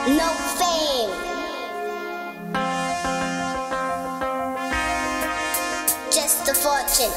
No fame. Just a fortune.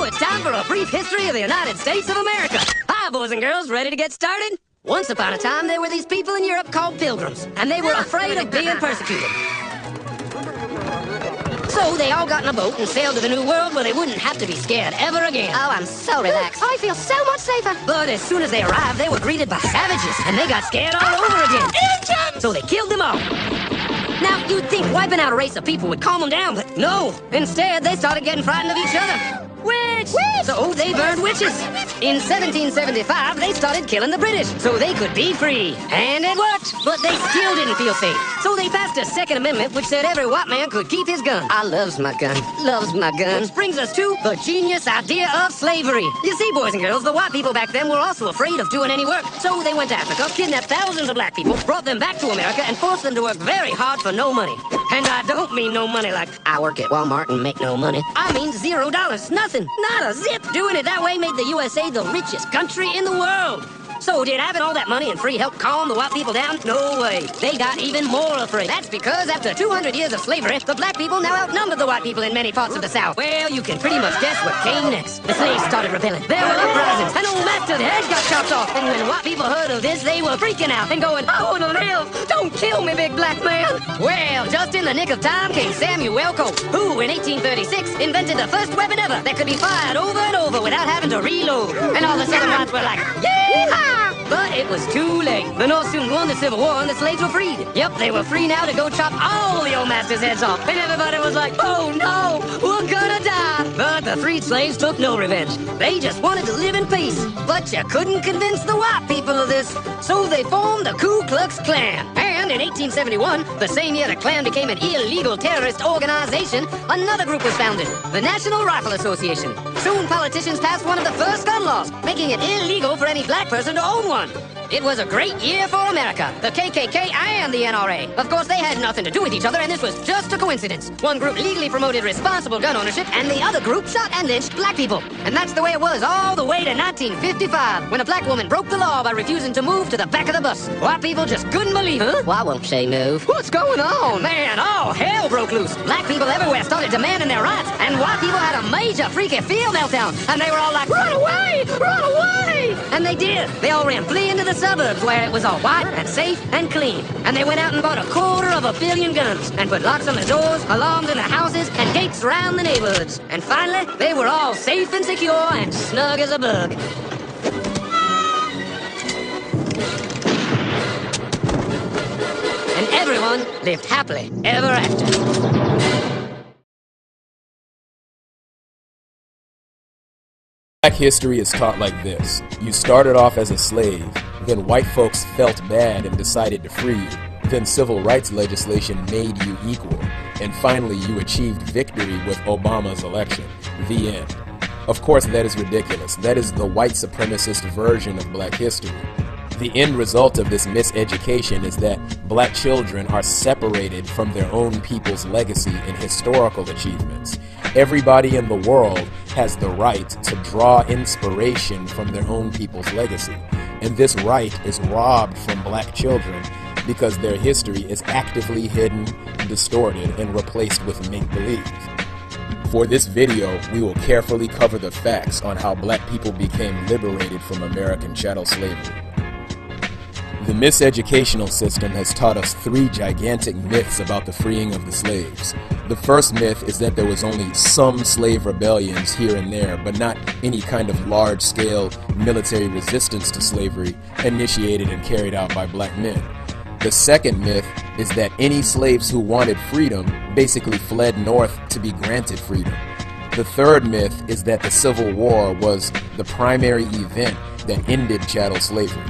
It's time for a brief history of the United States of America. Hi, boys and girls, ready to get started? Once upon a time, there were these people in Europe called pilgrims, and they were afraid of being persecuted. So they all got in a boat and sailed to the New World where they wouldn't have to be scared ever again. Oh, I'm so relaxed. I feel so much safer. But as soon as they arrived, they were greeted by savages, and they got scared all over again. Indians! So they killed them all. Now, you'd think wiping out a race of people would calm them down, but no. Instead, they started getting frightened of each other. Witch! So they burned witches. In 1775, they started killing the British so they could be free. And it worked, but they still didn't feel safe. So they passed a Second Amendment which said every white man could keep his gun. I loves my gun. Loves my gun. Which brings us to the genius idea of slavery. You see, boys and girls, the white people back then were also afraid of doing any work. So they went to Africa, kidnapped thousands of black people, brought them back to America, and forced them to work very hard for no money. And I don't mean no money like I work at Walmart and make no money. I mean $0. Nothing. Not a zip. Doing it that way made the USA the richest country in the world. So did having all that money and free help calm the white people down? No way. They got even more afraid. That's because after 200 years of slavery, the black people now outnumbered the white people in many parts of the South. Well, you can pretty much guess what came next. The slaves started rebelling. There were uprisings, and old master's head got chopped off. And when white people heard of this, they were freaking out and going, I want to live. Don't kill me, big black man. Well, just in the nick of time came Samuel Colt, who in 1836 invented the first weapon ever that could be fired over and over without having to reload. And all the southern whites were like, yeehaw! But it was too late. The North soon won the Civil War and the slaves were freed. Yep, they were free now to go chop all the old masters' heads off. And everybody was like, oh no, we're gonna die. But the freed slaves took no revenge. They just wanted to live in peace. But you couldn't convince the white people of this. So they formed the Ku Klux Klan. And in 1871, the same year the Klan became an illegal terrorist organization, another group was founded, the National Rifle Association. Soon politicians passed one of the first gun laws, making it illegal for any black person to own one. It was a great year for America, the KKK and the NRA. Of course, they had nothing to do with each other, and this was just a coincidence. One group legally promoted responsible gun ownership, and the other group shot and lynched black people. And that's the way it was all the way to 1955, when a black woman broke the law by refusing to move to the back of the bus. White people just couldn't believe it. Why won't she move? What's going on? Man, all hell broke loose. Black people everywhere started demanding their rights, and white people had a major freaky fear meltdown, and they were all like, run away! Run away! And they did. They all ran fleeing to the suburbs where it was all white and safe and clean. And they went out and bought 250 million guns and put locks on the doors, alarms in the houses, and gates around the neighborhoods. And finally, they were all safe and secure and snug as a bug. And everyone everyone lived happily ever after. Black history is taught like this. You started off as a slave, then white folks felt bad and decided to free you. Then civil rights legislation made you equal. And finally you achieved victory with Obama's election. The end. Of course that is ridiculous. That is the white supremacist version of black history. The end result of this miseducation is that black children are separated from their own people's legacy and historical achievements. Everybody in the world has the right to draw inspiration from their own people's legacy. And this right is robbed from black children because their history is actively hidden, distorted, and replaced with make-believe. For this video, we will carefully cover the facts on how black people became liberated from American chattel slavery. The miseducational system has taught us three gigantic myths about the freeing of the slaves. The first myth is that there was only some slave rebellions here and there, but not any kind of large-scale military resistance to slavery initiated and carried out by black men. The second myth is that any slaves who wanted freedom basically fled north to be granted freedom. The third myth is that the Civil War was the primary event that ended chattel slavery.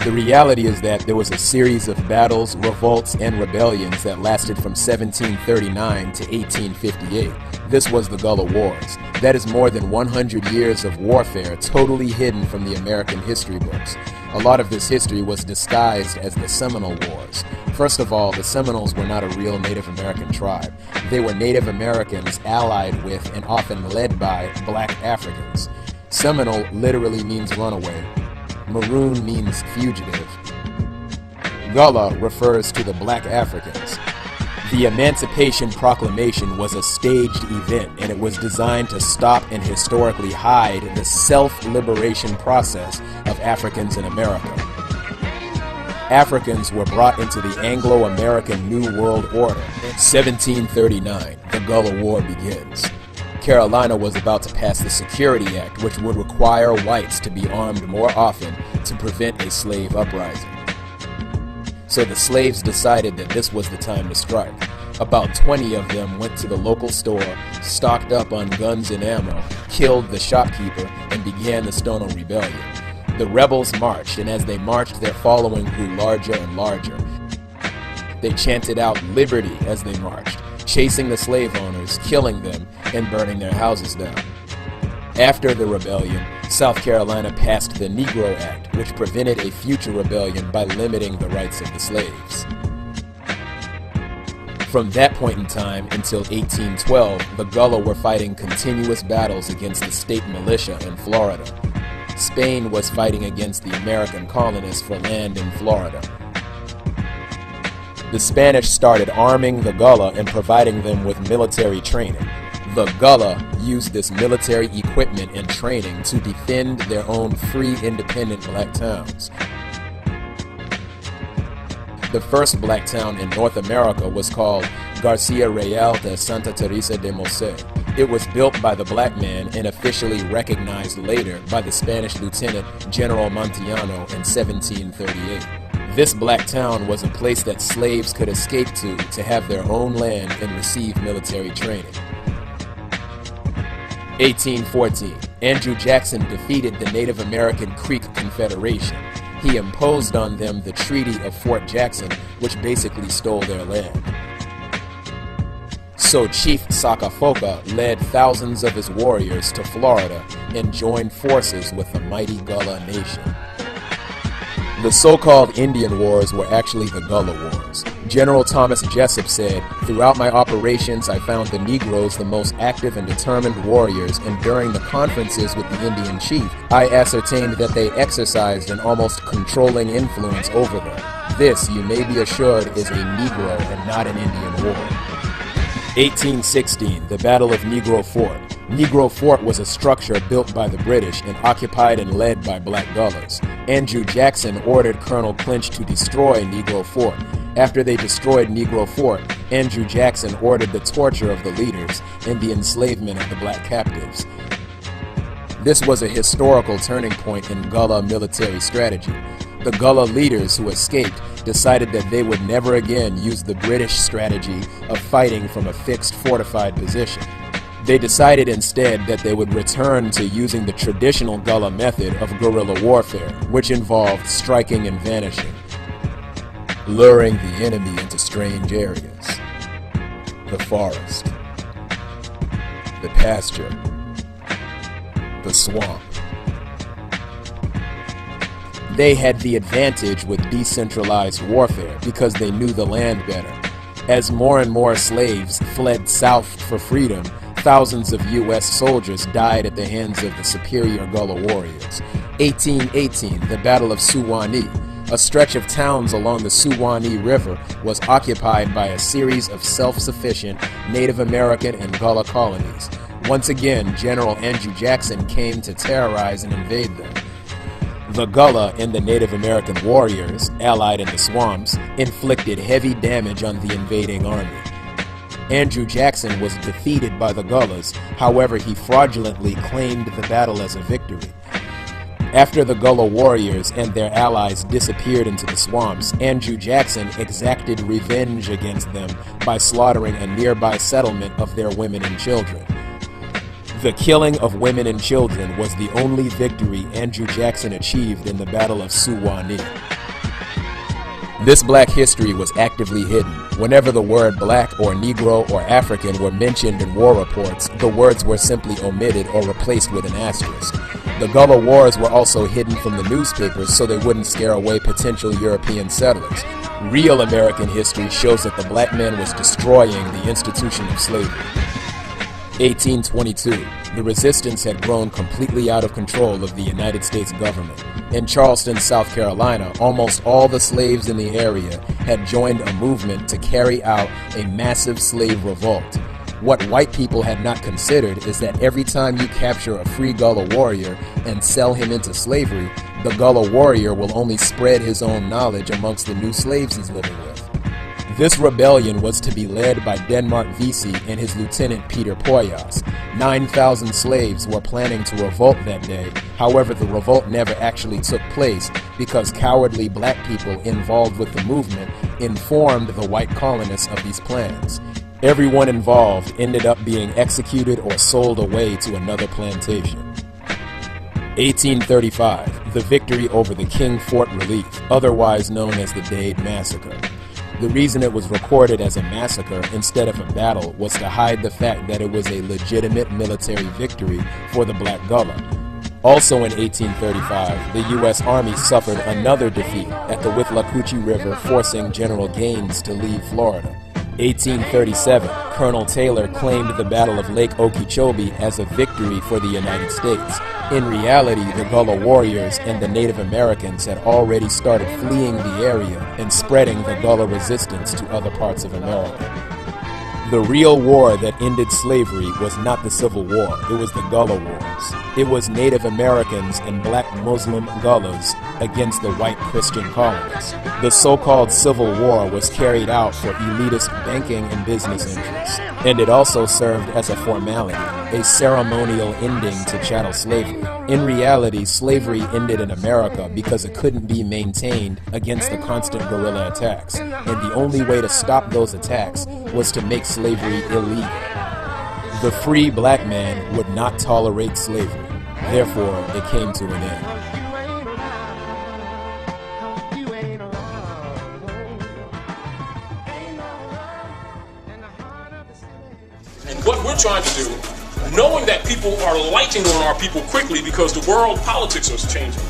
The reality is that there was a series of battles, revolts, and rebellions that lasted from 1739 to 1858. This was the Gullah Wars. That is more than 100 years of warfare totally hidden from the American history books. A lot of this history was disguised as the Seminole Wars. First of all, the Seminoles were not a real Native American tribe. They were Native Americans allied with and often led by black Africans. Seminole literally means runaway. Maroon means fugitive. Gullah refers to the black Africans. The Emancipation Proclamation was a staged event, and it was designed to stop and historically hide the self-liberation process of Africans in America. Africans were brought into the Anglo-American New World Order. 1739, the Gullah War begins. Carolina was about to pass the Security Act, which would require whites to be armed more often to prevent a slave uprising. So the slaves decided that this was the time to strike. About 20 of them went to the local store, stocked up on guns and ammo, killed the shopkeeper, and began the Stonewall Rebellion. The rebels marched, and as they marched, their following grew larger and larger. They chanted out liberty as they marched, chasing the slave owners, killing them, and burning their houses down. After the rebellion, South Carolina passed the Negro Act, which prevented a future rebellion by limiting the rights of the slaves. From that point in time until 1812, the Gullah were fighting continuous battles against the state militia in Florida. Spain was fighting against the American colonists for land in Florida. The Spanish started arming the Gullah and providing them with military training. The Gullah used this military equipment and training to defend their own free, independent black towns. The first black town in North America was called Garcia Real de Santa Teresa de Mose. It was built by the black man and officially recognized later by the Spanish Lieutenant General Montillano in 1738. This black town was a place that slaves could escape to have their own land and receive military training. 1814, Andrew Jackson defeated the Native American Creek Confederation. He imposed on them the Treaty of Fort Jackson, which basically stole their land. So Chief Sakafoka led thousands of his warriors to Florida and joined forces with the mighty Gullah Nation. The so-called Indian Wars were actually the Gullah Wars. General Thomas Jessup said, "Throughout my operations I found the Negroes the most active and determined warriors, and during the conferences with the Indian chief, I ascertained that they exercised an almost controlling influence over them. This, you may be assured, is a Negro and not an Indian war." 1816, the Battle of Negro Fort. Negro Fort was a structure built by the British and occupied and led by black Gullahs. Andrew Jackson ordered Colonel Clinch to destroy Negro Fort. After they destroyed Negro Fort, Andrew Jackson ordered the torture of the leaders and the enslavement of the black captives. This was a historical turning point in Gullah military strategy. The Gullah leaders who escaped decided that they would never again use the British strategy of fighting from a fixed fortified position. They decided instead that they would return to using the traditional Gullah method of guerrilla warfare, which involved striking and vanishing, luring the enemy into strange areas. The forest, the pasture, the swamp. They had the advantage with decentralized warfare because they knew the land better. As more and more slaves fled south for freedom, thousands of U.S. soldiers died at the hands of the superior Gullah warriors. 1818, the Battle of Suwanee. A stretch of towns along the Suwanee River was occupied by a series of self-sufficient Native American and Gullah colonies. Once again, General Andrew Jackson came to terrorize and invade them. The Gullah and the Native American warriors, allied in the swamps, inflicted heavy damage on the invading army. Andrew Jackson was defeated by the Gullahs, however he fraudulently claimed the battle as a victory. After the Gullah warriors and their allies disappeared into the swamps, Andrew Jackson exacted revenge against them by slaughtering a nearby settlement of their women and children. The killing of women and children was the only victory Andrew Jackson achieved in the Battle of Suwanee. This black history was actively hidden. Whenever the word black or Negro or African were mentioned in war reports, the words were simply omitted or replaced with an asterisk. The Gullah Wars were also hidden from the newspapers so they wouldn't scare away potential European settlers. Real American history shows that the black man was destroying the institution of slavery. 1822. The resistance had grown completely out of control of the United States government. In Charleston, South Carolina, almost all the slaves in the area had joined a movement to carry out a massive slave revolt. What white people had not considered is that every time you capture a free Gullah warrior and sell him into slavery, the Gullah warrior will only spread his own knowledge amongst the new slaves he's living with. This rebellion was to be led by Denmark Vesey and his lieutenant Peter Poyas. 9,000 slaves were planning to revolt that day. However, the revolt never actually took place because cowardly black people involved with the movement informed the white colonists of these plans. Everyone involved ended up being executed or sold away to another plantation. 1835, the victory over the King Fort Relief, otherwise known as the Dade Massacre. The reason it was recorded as a massacre instead of a battle was to hide the fact that it was a legitimate military victory for the Black Gullah. Also in 1835, the U.S. Army suffered another defeat at the Withlacoochee River, forcing General Gaines to leave Florida. 1837, Colonel Taylor claimed the Battle of Lake Okeechobee as a victory for the United States. In reality, the Gullah warriors and the Native Americans had already started fleeing the area and spreading the Gullah resistance to other parts of America. The real war that ended slavery was not the Civil War, it was the Gullah Wars. It was Native Americans and black Muslim Gullahs against the white Christian colonists. The so-called Civil War was carried out for elitist banking and business interests, and it also served as a formality, a ceremonial ending to chattel slavery. In reality, slavery ended in America because it couldn't be maintained against the constant guerrilla attacks, and the only way to stop those attacks was to make slavery illegal. The free black man would not tolerate slavery. Therefore, it came to an end. And what we're trying to do, knowing that people are lighting on our people quickly because the world politics is changing.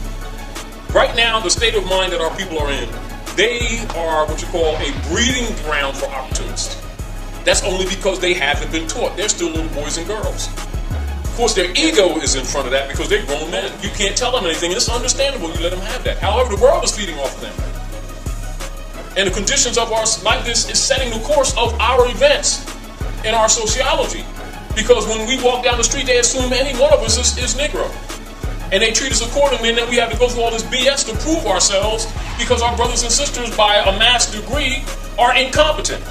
Right now, the state of mind that our people are in, they are what you call a breeding ground for opportunists. That's only because they haven't been taught. They're still little boys and girls. Of course, their ego is in front of that because they're grown men. You can't tell them anything, and it's understandable you let them have that. However, the world is feeding off of them. And the conditions of our like this is setting the course of our events in our sociology. Because when we walk down the street, they assume any one of us is Negro. And they treat us accordingly, and then we have to go through all this BS to prove ourselves because our brothers and sisters, by a mass degree, are incompetent.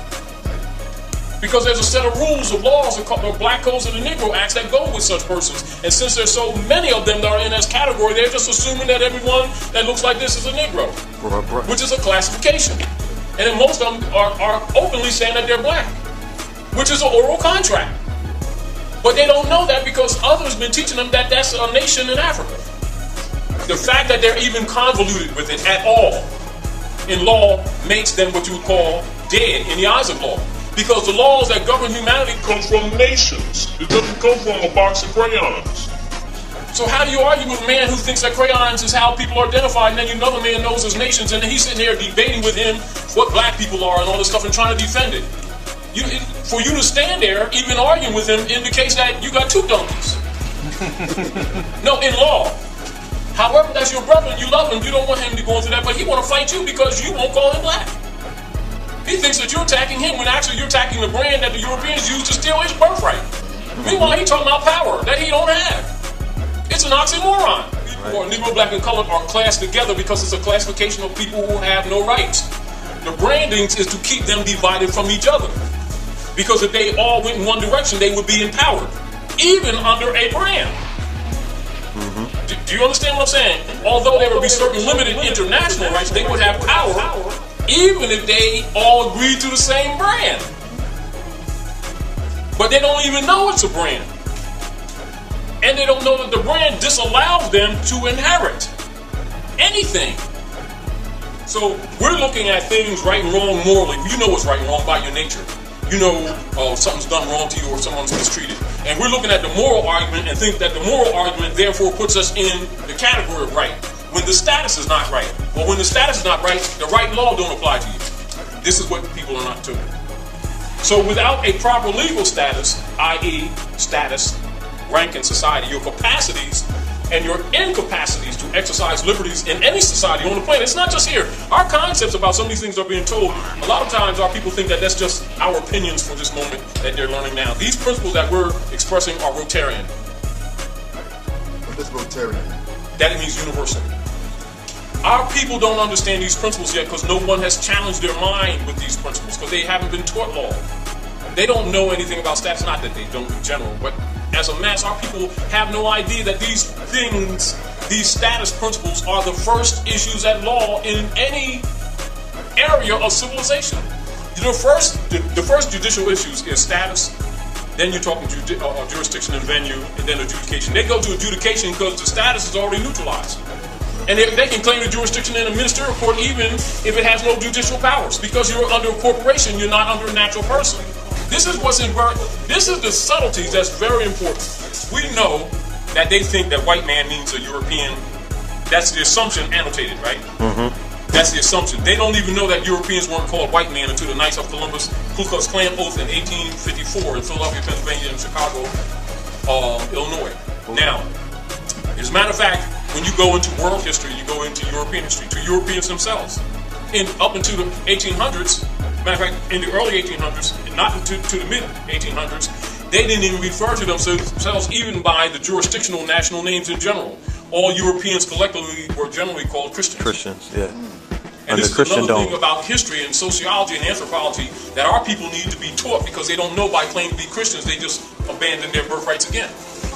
Because there's a set of rules of laws, the Black Codes and the Negro Acts that go with such persons. And since there's so many of them that are in this category, they're just assuming that everyone that looks like this is a Negro, which is a classification. And then most of them are openly saying that they're black, which is an oral contract. But they don't know that because others have been teaching them that that's a nation in Africa. The fact that they're even convoluted with it at all in law makes them what you would call dead in the eyes of law. Because the laws that govern humanity come from nations. It doesn't come from a box of crayons. So how do you argue with a man who thinks that crayons is how people are identified, and then another man knows as nations, and then he's sitting there debating with him what black people are and all this stuff and trying to defend it? For you to stand there, even arguing with him, indicates that you got two donkeys. No, in law. However, that's your brother, and you love him, you don't want him to go into that, but he want to fight you because you won't call him black. He thinks that you're attacking him when actually you're attacking the brand that the Europeans use to steal his birthright. Meanwhile, he's talking about power that he don't have. It's an oxymoron. People, Negro, black, and colored are classed together because it's a classification of people who have no rights. The brandings is to keep them divided from each other. Because if they all went in one direction, they would be empowered, even under a brand. Do you understand what I'm saying? Although there would be certain limited international rights, they would have power, even if they all agreed to the same brand. But they don't even know it's a brand. And they don't know that the brand disallows them to inherit anything. So we're looking at things right and wrong morally. You know what's right and wrong by your nature. You know something's done wrong to you or someone's mistreated. And we're looking at the moral argument and think that the moral argument therefore puts us in the category of right, when the status is not right. Well, when the status is not right, the right law don't apply to you. This is what people are not doing. So without a proper legal status, i.e. status, rank in society, your capacities and your incapacities to exercise liberties in any society on the planet. It's not just here. Our concepts about some of these things are being told. A lot of times our people think that that's just our opinions for this moment that they're learning now. These principles that we're expressing are Rotarian. What is Rotarian? That means universal. Our people don't understand these principles yet because no one has challenged their mind with these principles because they haven't been taught law. They don't know anything about status, not that they don't in general, but as a mass, our people have no idea that these things, these status principles, are the first issues at law in any area of civilization. The first judicial issues is status, then you're talking jurisdiction and venue, and then adjudication. They go to adjudication because the status is already neutralized. And they can claim the jurisdiction in a ministerial court even if it has no judicial powers. Because you're under a corporation, you're not under a natural person. This is what's important. This is the subtleties that's very important. We know that they think that white man means a European. That's the assumption annotated, right? That's the assumption. They don't even know that Europeans weren't called white man until the Knights of Columbus Ku Klux Klan oath in 1854 in Philadelphia, Pennsylvania, and Chicago, Illinois. Now, as a matter of fact, when you go into world history, you go into European history, to Europeans themselves. Up into the 1800s, matter of fact, in the early 1800s, not to the mid-1800s, they didn't even refer to themselves even by the jurisdictional national names in general. All Europeans collectively were generally called Christians. Christians, yeah. And this is another thing about history and sociology and anthropology that our people need to be taught because they don't know by claiming to be Christians, they just abandon their birthrights again.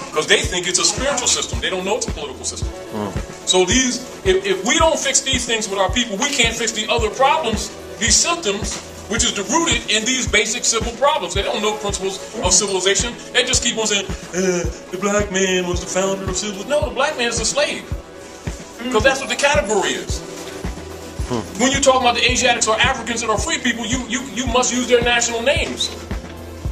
Because they think it's a spiritual system. They don't know it's a political system. So if we don't fix these things with our people, we can't fix the other problems, these symptoms, which is rooted in these basic civil problems. They don't know principles of civilization. They just keep on saying, the black man was the founder of civilization. No, the black man is a slave. Because that's what the category is. When you're talking about the Asiatics or Africans that are free people, you must use their national names.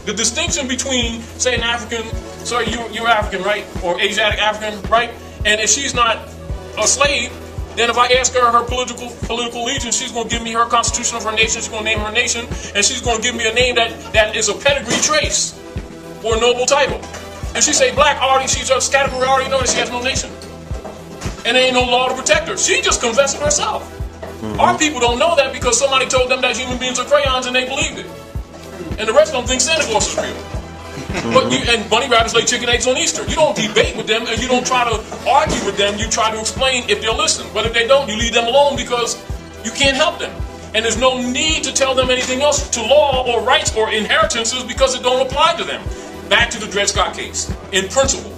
The distinction between, say, an African, sorry, you're African, right? Or Asiatic African, right? And if she's not a slave, then if I ask her her political allegiance, she's going to give me her constitution of her nation, she's going to name her nation, and she's going to give me a name that is a pedigree trace or a noble title. If she say black, she's a category, already know that she has no nation. And there ain't no law to protect her. She just confessed it herself. Our people don't know that because somebody told them that human beings are crayons and they believed it. And the rest of them think Santa Claus is real. And bunny rabbits lay chicken eggs on Easter. You don't debate with them and you don't try to argue with them. You try to explain if they'll listen. But if they don't, you leave them alone because you can't help them. And there's no need to tell them anything else to law or rights or inheritances because it don't apply to them. Back to the Dred Scott case, in principle.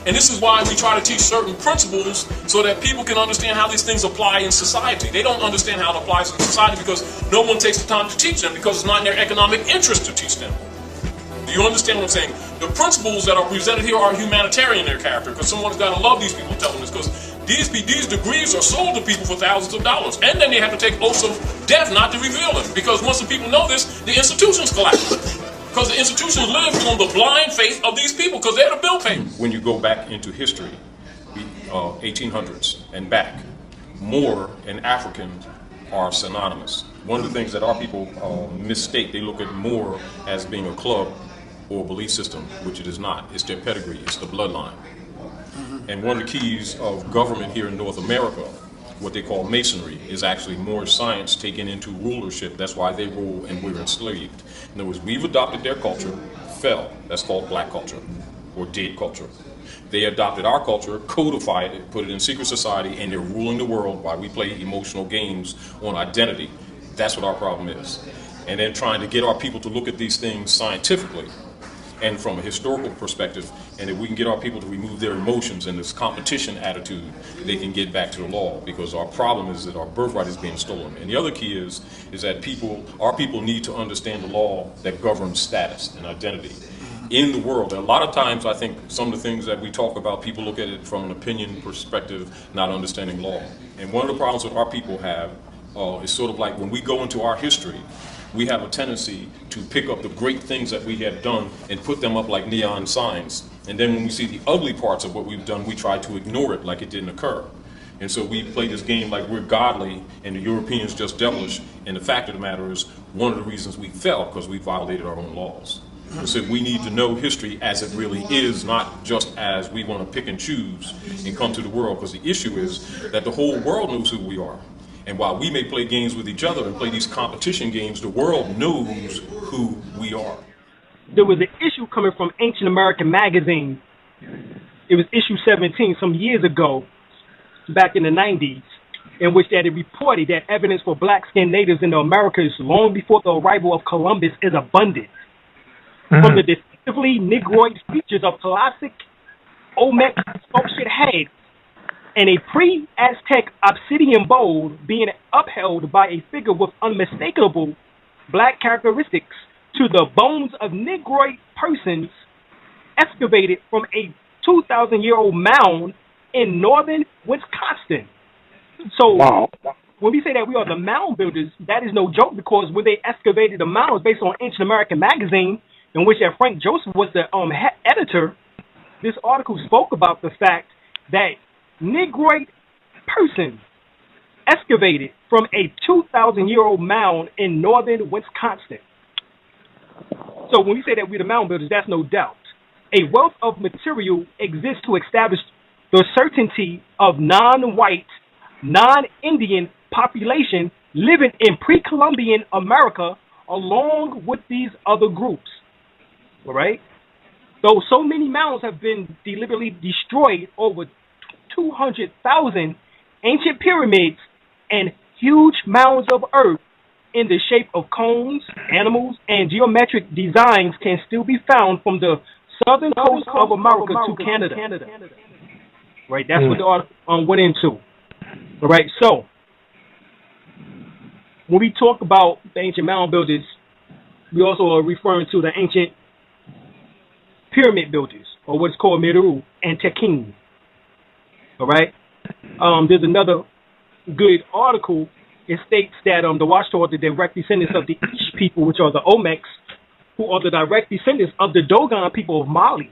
And this is why we try to teach certain principles so that people can understand how these things apply in society. They don't understand how it applies in society because no one takes the time to teach them because it's not in their economic interest to teach them. Do you understand what I'm saying? The principles that are presented here are humanitarian in their character because someone's got to love these people telling this because these degrees are sold to people for thousands of dollars. And then they have to take oaths of death not to reveal them because once the people know this, the institutions collapse. Because the institutions live on the blind faith of these people because they're the bill payers. When you go back into history, 1800s and back, Moor and African are synonymous. One of the things that our people mistake, they look at Moor as being a club or a belief system, which it is not. It's their pedigree, it's the bloodline. And one of the keys of government here in North America, what they call masonry, is actually more science taken into rulership. That's why they rule and we're enslaved. In other words, we've adopted their culture, fell. That's called black culture or dead culture. They adopted our culture, codified it, put it in secret society, and they're ruling the world while we play emotional games on identity. That's what our problem is. And then trying to get our people to look at these things scientifically and from a historical perspective, and if we can get our people to remove their emotions and this competition attitude, they can get back to the law, because our problem is that our birthright is being stolen. And the other key is that our people need to understand the law that governs status and identity in the world. And a lot of times I think some of the things that we talk about, people look at it from an opinion perspective, not understanding law. And one of the problems that our people have is sort of like when we go into our history, we have a tendency to pick up the great things that we have done and put them up like neon signs. And then when we see the ugly parts of what we've done, we try to ignore it like it didn't occur. And so we play this game like we're godly and the Europeans just devilish. And the fact of the matter is, one of the reasons we fell because we violated our own laws. And so we need to know history as it really is, not just as we want to pick and choose and come to the world. Because the issue is that the whole world knows who we are. And while we may play games with each other and play these competition games, the world knows who we are. There was an issue coming from Ancient American Magazine. It was issue 17 some years ago, back in the 90s, in which that it reported that evidence for black-skinned natives in the Americas long before the arrival of Columbus is abundant. From the distinctively Negroid features of classic Olmec sculptured heads and a pre-Aztec obsidian bowl being upheld by a figure with unmistakable black characteristics to the bones of Negroid persons excavated from a 2,000-year-old mound in northern Wisconsin. So when we say that we are the mound builders, that is no joke, because when they excavated the mounds based on Ancient American Magazine, in which Frank Joseph was the editor, this article spoke about the fact that Negroid persons excavated from a 2,000-year-old mound in northern Wisconsin. So when we say that we're the mound builders, that's no doubt. A wealth of material exists to establish the certainty of non-white, non-Indian population living in pre-Columbian America along with these other groups. All right? Though so many mounds have been deliberately destroyed, over 200,000 ancient pyramids and huge mounds of earth in the shape of cones, animals, and geometric designs can still be found from the southern coast of America to Canada. Right, that's what the article went into. All right, so when we talk about the ancient mound builders, we also are referring to the ancient pyramid builders, or what's called Meru and Tekin. All right. There's another good article. It states that the Watchtower, the direct descendants of the Ish people, which are the Olmecs, who are the direct descendants of the Dogon people of Mali.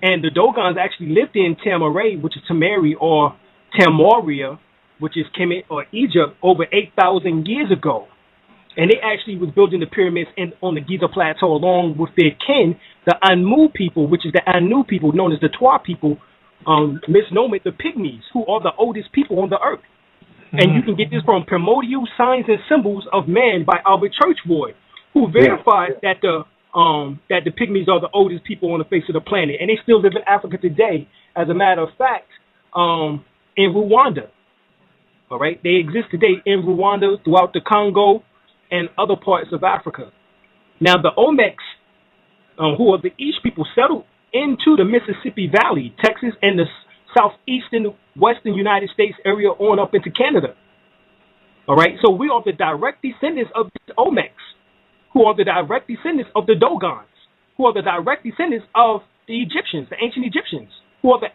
And the Dogons actually lived in Tamaray, which is Tamari, or Tamoria, which is Kemet or Egypt, over 8,000 years ago. And they actually was building the pyramids on the Giza Plateau along with their kin, the Anu people, which is the Anu people known as the Twa people, misnomer the Pygmies, who are the oldest people on the earth. And you can get this from Primordial Signs and Symbols of Man by Albert Churchward, who verifies that the Pygmies are the oldest people on the face of the planet, and they still live in Africa today. As a matter of fact, in Rwanda. All right, they exist today in Rwanda, throughout the Congo, and other parts of Africa. Now, the Olmecs, who are the Ish people, settled into the Mississippi Valley, Texas, and the southeastern western United States area on up into Canada. All right, so we are the direct descendants of the Olmecs, who are the direct descendants of the Dogons, who are the direct descendants of the Egyptians, the ancient Egyptians, who are the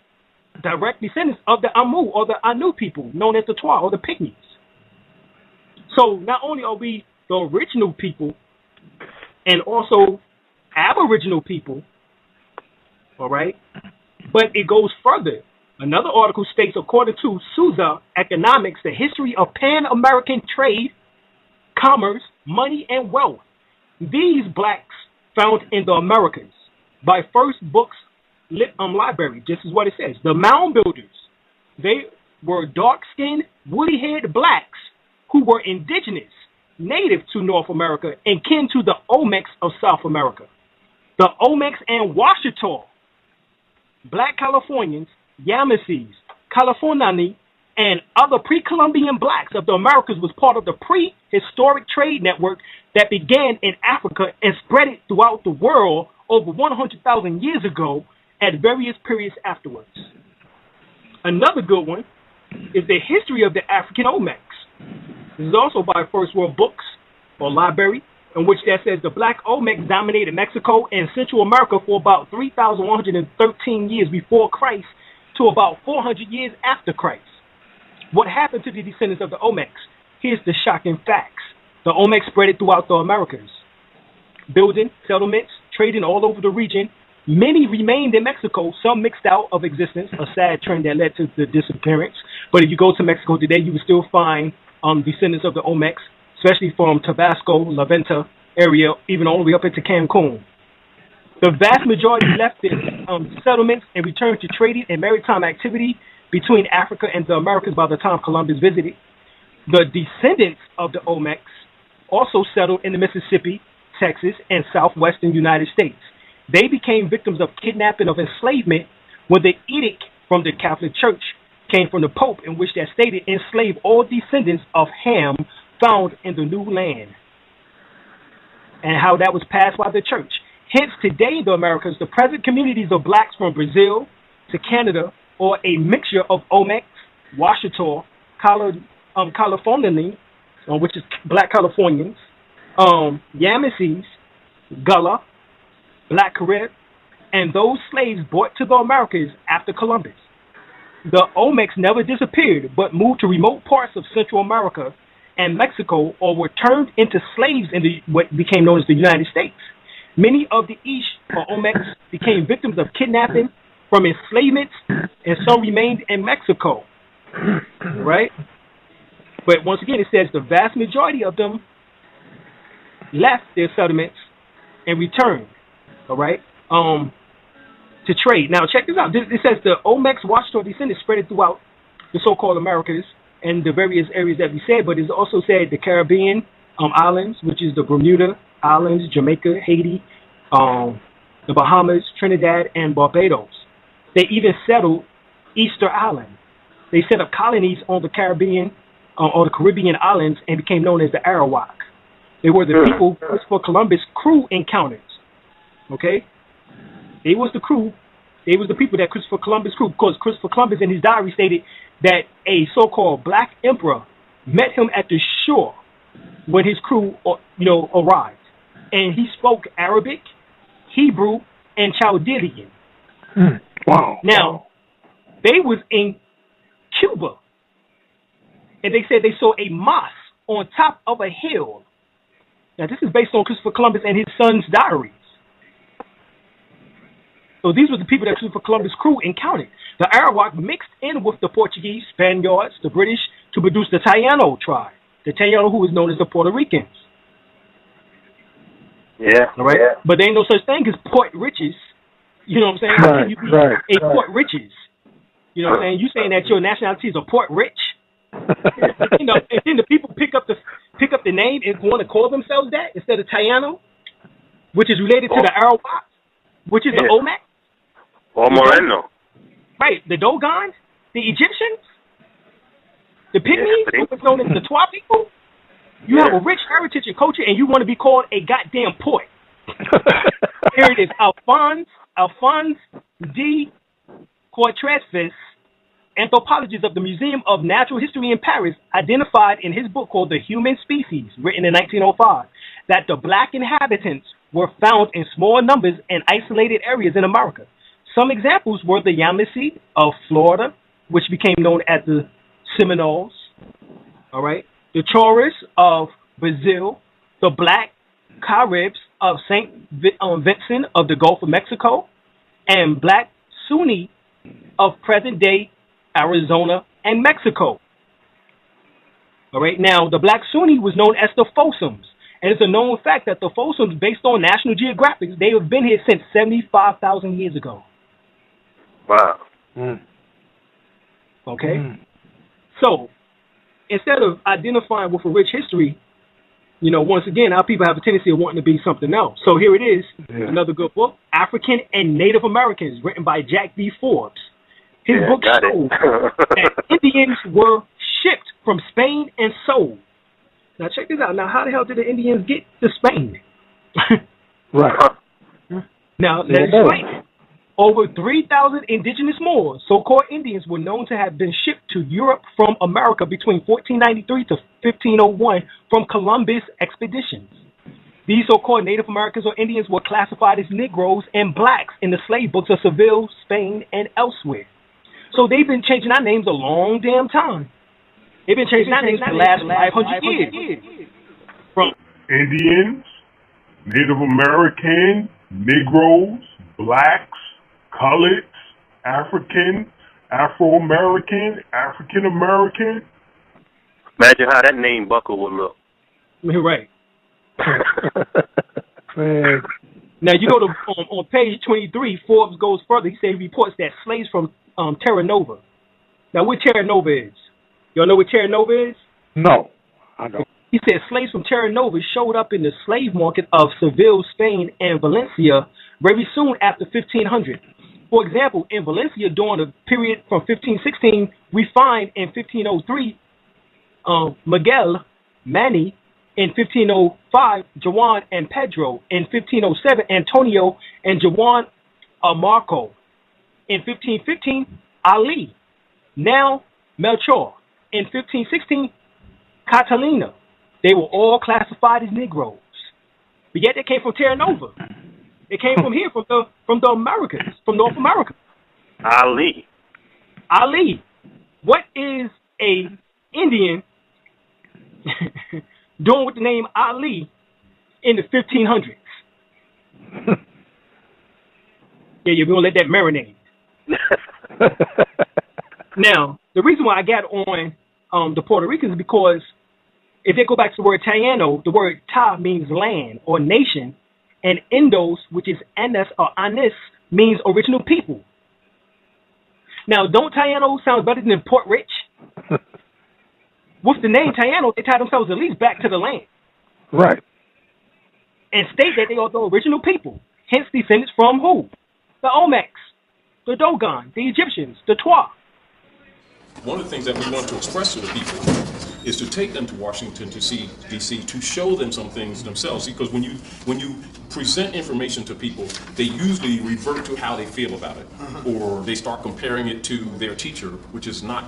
direct descendants of the Amu or the Anu people, known as the Twa or the Pygmies. So not only are we the original people and also aboriginal people, all right, but it goes further. Another article states, according to Souza Economics, the history of Pan-American trade, commerce, money, and wealth. These blacks found in the Americas by First Books Library. This is what it says. The mound builders, they were dark-skinned, woolly-haired blacks who were indigenous, native to North America, and kin to the Olmecs of South America. The Olmecs and Washita, black Californians, Yamassees, Californiani, and other pre-Columbian blacks of the Americas was part of the prehistoric trade network that began in Africa and spread it throughout the world over 100,000 years ago at various periods afterwards. Another good one is the history of the African Olmecs. This is also by First World Books or Library, in which that says the black Olmecs dominated Mexico and Central America for about 3,113 years before Christ to about 400 years after Christ. What happened to the descendants of the Olmecs? Here's the shocking facts. The Olmecs spread it throughout the Americas, building settlements, trading all over the region. Many remained in Mexico, some mixed out of existence, a sad trend that led to the disappearance. But if you go to Mexico today, you will still find descendants of the Olmecs, especially from Tabasco, La Venta area, even all the way up into Cancun. The vast majority left their settlements and returned to trading and maritime activity between Africa and the Americas by the time Columbus visited. The descendants of the Olmecs also settled in the Mississippi, Texas, and southwestern United States. They became victims of kidnapping, of enslavement, when the edict from the Catholic Church came from the Pope, in which that stated, enslave all descendants of Ham found in the new land, and how that was passed by the church. Hence, today in the Americas, the present communities of blacks from Brazil to Canada are a mixture of Olmecs, Washita, Californiani, which is black Californians, Yamassees, Gullah, Black Carib, and those slaves brought to the Americas after Columbus. The Olmecs never disappeared, but moved to remote parts of Central America and Mexico, or were turned into slaves in what became known as the United States. Many of the Ish or Olmecs became victims of kidnapping, from enslavement, and some remained in Mexico. Right? But once again, it says the vast majority of them left their settlements and returned, all right, to trade. Now, check this out. It says the Olmecs, Washita descendants spread it throughout the so-called Americas and the various areas that we said, but it's also said the Caribbean islands, which is the Bermuda Islands, Jamaica, Haiti, the Bahamas, Trinidad, and Barbados. They even settled Easter Island. They set up colonies on the Caribbean or the Caribbean islands and became known as the Arawak. They were the people Christopher Columbus' crew encountered. Okay? They was the crew. They was the people that Christopher Columbus' crew, because Christopher Columbus in his diary stated that a so-called black emperor met him at the shore when his crew, arrived. And he spoke Arabic, Hebrew, and Chaldean. Wow. Now, they was in Cuba, and they said they saw a mosque on top of a hill. Now, this is based on Christopher Columbus and his son's diaries. So these were the people that Christopher Columbus' crew encountered. The Arawak mixed in with the Portuguese, Spaniards, the British, to produce the Taino tribe. The Taino, who is known as the Puerto Ricans. Yeah. All right. Yeah. But there ain't no such thing as port riches. You know what I'm saying? How can you be a port riches? You know what I'm saying? You saying that your nationality is a port rich? And then the people pick up the name and want to call themselves that instead of Taino, which is related to the Arawak, which is the Olmec. Or Moreno. Right, the Dogons, the Egyptians. The Pygmies, what's known as the Twa people, you have a rich heritage and culture, and you want to be called a goddamn poet. Here it is. Alphonse D. Courtrevis, anthropologist of the Museum of Natural History in Paris, identified in his book called The Human Species, written in 1905, that the black inhabitants were found in small numbers in isolated areas in America. Some examples were the Yamasee of Florida, which became known as the Seminoles, all right, the Choris of Brazil, the Black Caribs of St. Vincent of the Gulf of Mexico, and Black Sunni of present-day Arizona and Mexico. All right, now the Black Sunni was known as the Fossums, and it's a known fact that the Fossums, based on National Geographic, they have been here since 75,000 years ago. Wow. Okay? So, instead of identifying with a rich history, you know, once again, our people have a tendency of wanting to be something else. So here it is, another good book, African and Native Americans, written by Jack B. Forbes. His book showed that Indians were shipped from Spain and sold. Now check this out. Now, how the hell did the Indians get to Spain? Right. Now, let's explain. Over 3,000 indigenous Moors, so-called Indians, were known to have been shipped to Europe from America between 1493 to 1501 from Columbus expeditions. These so-called Native Americans or Indians were classified as Negroes and blacks in the slave books of Seville, Spain, and elsewhere. So they've been changing our names a long damn time. They've been changing our names for the last 500 years. From Indians, Native American, Negroes, blacks, colored, African, Afro-American, African-American. Imagine how that name buckle would look. Right. Now, you go to on page 23, Forbes goes further. He says he reports that slaves from Terra Nova. Now, what Terra Nova is? Y'all know what Terra Nova is? No, I don't. He said slaves from Terra Nova showed up in the slave market of Seville, Spain, and Valencia very soon after 1500. For example, in Valencia, during the period from 1516, we find in 1503 Miguel, Manny, in 1505 Juan and Pedro, in 1507 Antonio and Juan Marco, in 1515 Ali, now Melchor, in 1516 Catalina. They were all classified as Negroes, but yet they came from Terra Nova. They came from here, from the Americas, from North America. Ali. What is a Indian doing with the name Ali in the 1500s? Yeah, we're going to let that marinate. Now, the reason why I got on the Puerto Ricans is because if they go back to the word Taino, the word Ta means land or nation, and Indos, which is Anes or Anis, means original people. Now, don't Taino sound better than Port Rich? With the name Taino, they tie themselves at least back to the land. Right. And state that they are the original people, hence descendants from who? The Olmecs, the Dogon, the Egyptians, the Twa. One of the things that we want to express to the people is to take them to Washington, to see D.C., to show them some things themselves. Because when you present information to people, they usually revert to how they feel about it, or they start comparing it to their teacher, which is not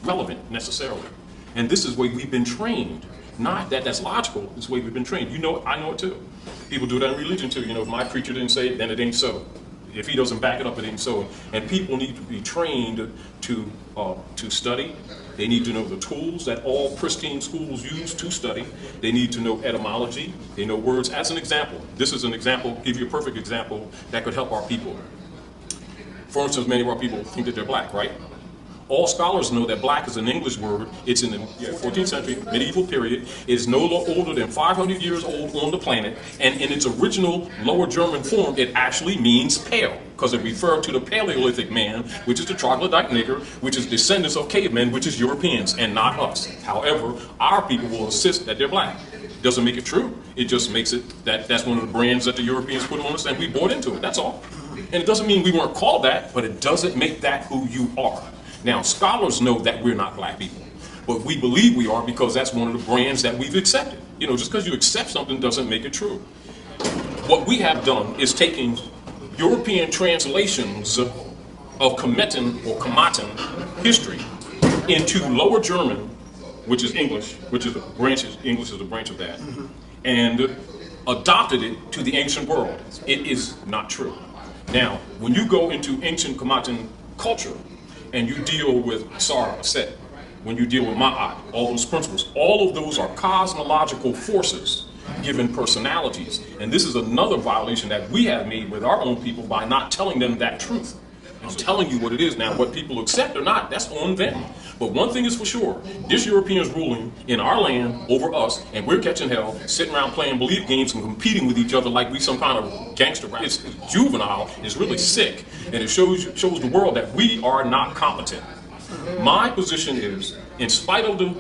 relevant necessarily. And this is the way we've been trained. Not that that's logical. It's the way we've been trained. You know it. I know it too. People do that in religion too. You know, if my preacher didn't say it, then it ain't so. If he doesn't back it up, it ain't so. And people need to be trained to study. They need to know the tools that all pristine schools use to study. They need to know etymology. They know words. As an example, this is an example, give you a perfect example that could help our people. For instance, many of our people think that they're black, right? All scholars know that black is an English word. It's in the 14th century, medieval period. It is no older than 500 years old on the planet. And in its original Lower German form, it actually means pale, because it referred to the Paleolithic man, which is the troglodyte nigger, which is descendants of cavemen, which is Europeans, and not us. However, our people will insist that they're black. Doesn't make it true. It just makes it that's one of the brands that the Europeans put on us, and we bought into it. That's all. And it doesn't mean we weren't called that, but it doesn't make that who you are. Now, scholars know that we're not black people, but we believe we are because that's one of the brands that we've accepted. You know, just because you accept something doesn't make it true. What we have done is taking European translations of Kemetan or Kematen history into Lower German, which is English, which is a branch, English is a branch of that, and adopted it to the ancient world. It is not true. Now, when you go into ancient Kematen culture and you deal with Sar, Set, when you deal with Ma'at, all those principles, all of those are cosmological forces given personalities. And this is another violation that we have made with our own people by not telling them that truth. I'm telling you what it is now. What people accept or not, that's on them. But one thing is for sure, this European's ruling in our land over us, and we're catching hell, sitting around playing belief games and competing with each other like we some kind of gangster rap. It's juvenile, it's really sick, and it shows the world that we are not competent. My position is, in spite of the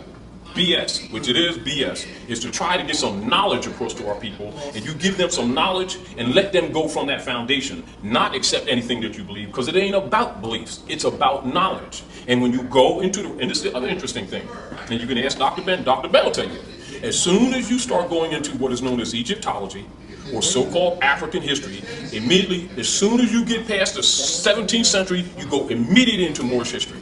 BS, which it is BS, is to try to get some knowledge across to our people, and you give them some knowledge and let them go from that foundation, not accept anything that you believe, because it ain't about beliefs, it's about knowledge. And when you go into the, and this is the other interesting thing, and you can ask Dr. Ben will tell you, as soon as you start going into what is known as Egyptology, or so-called African history, immediately, as soon as you get past the 17th century, you go immediately into Moorish history.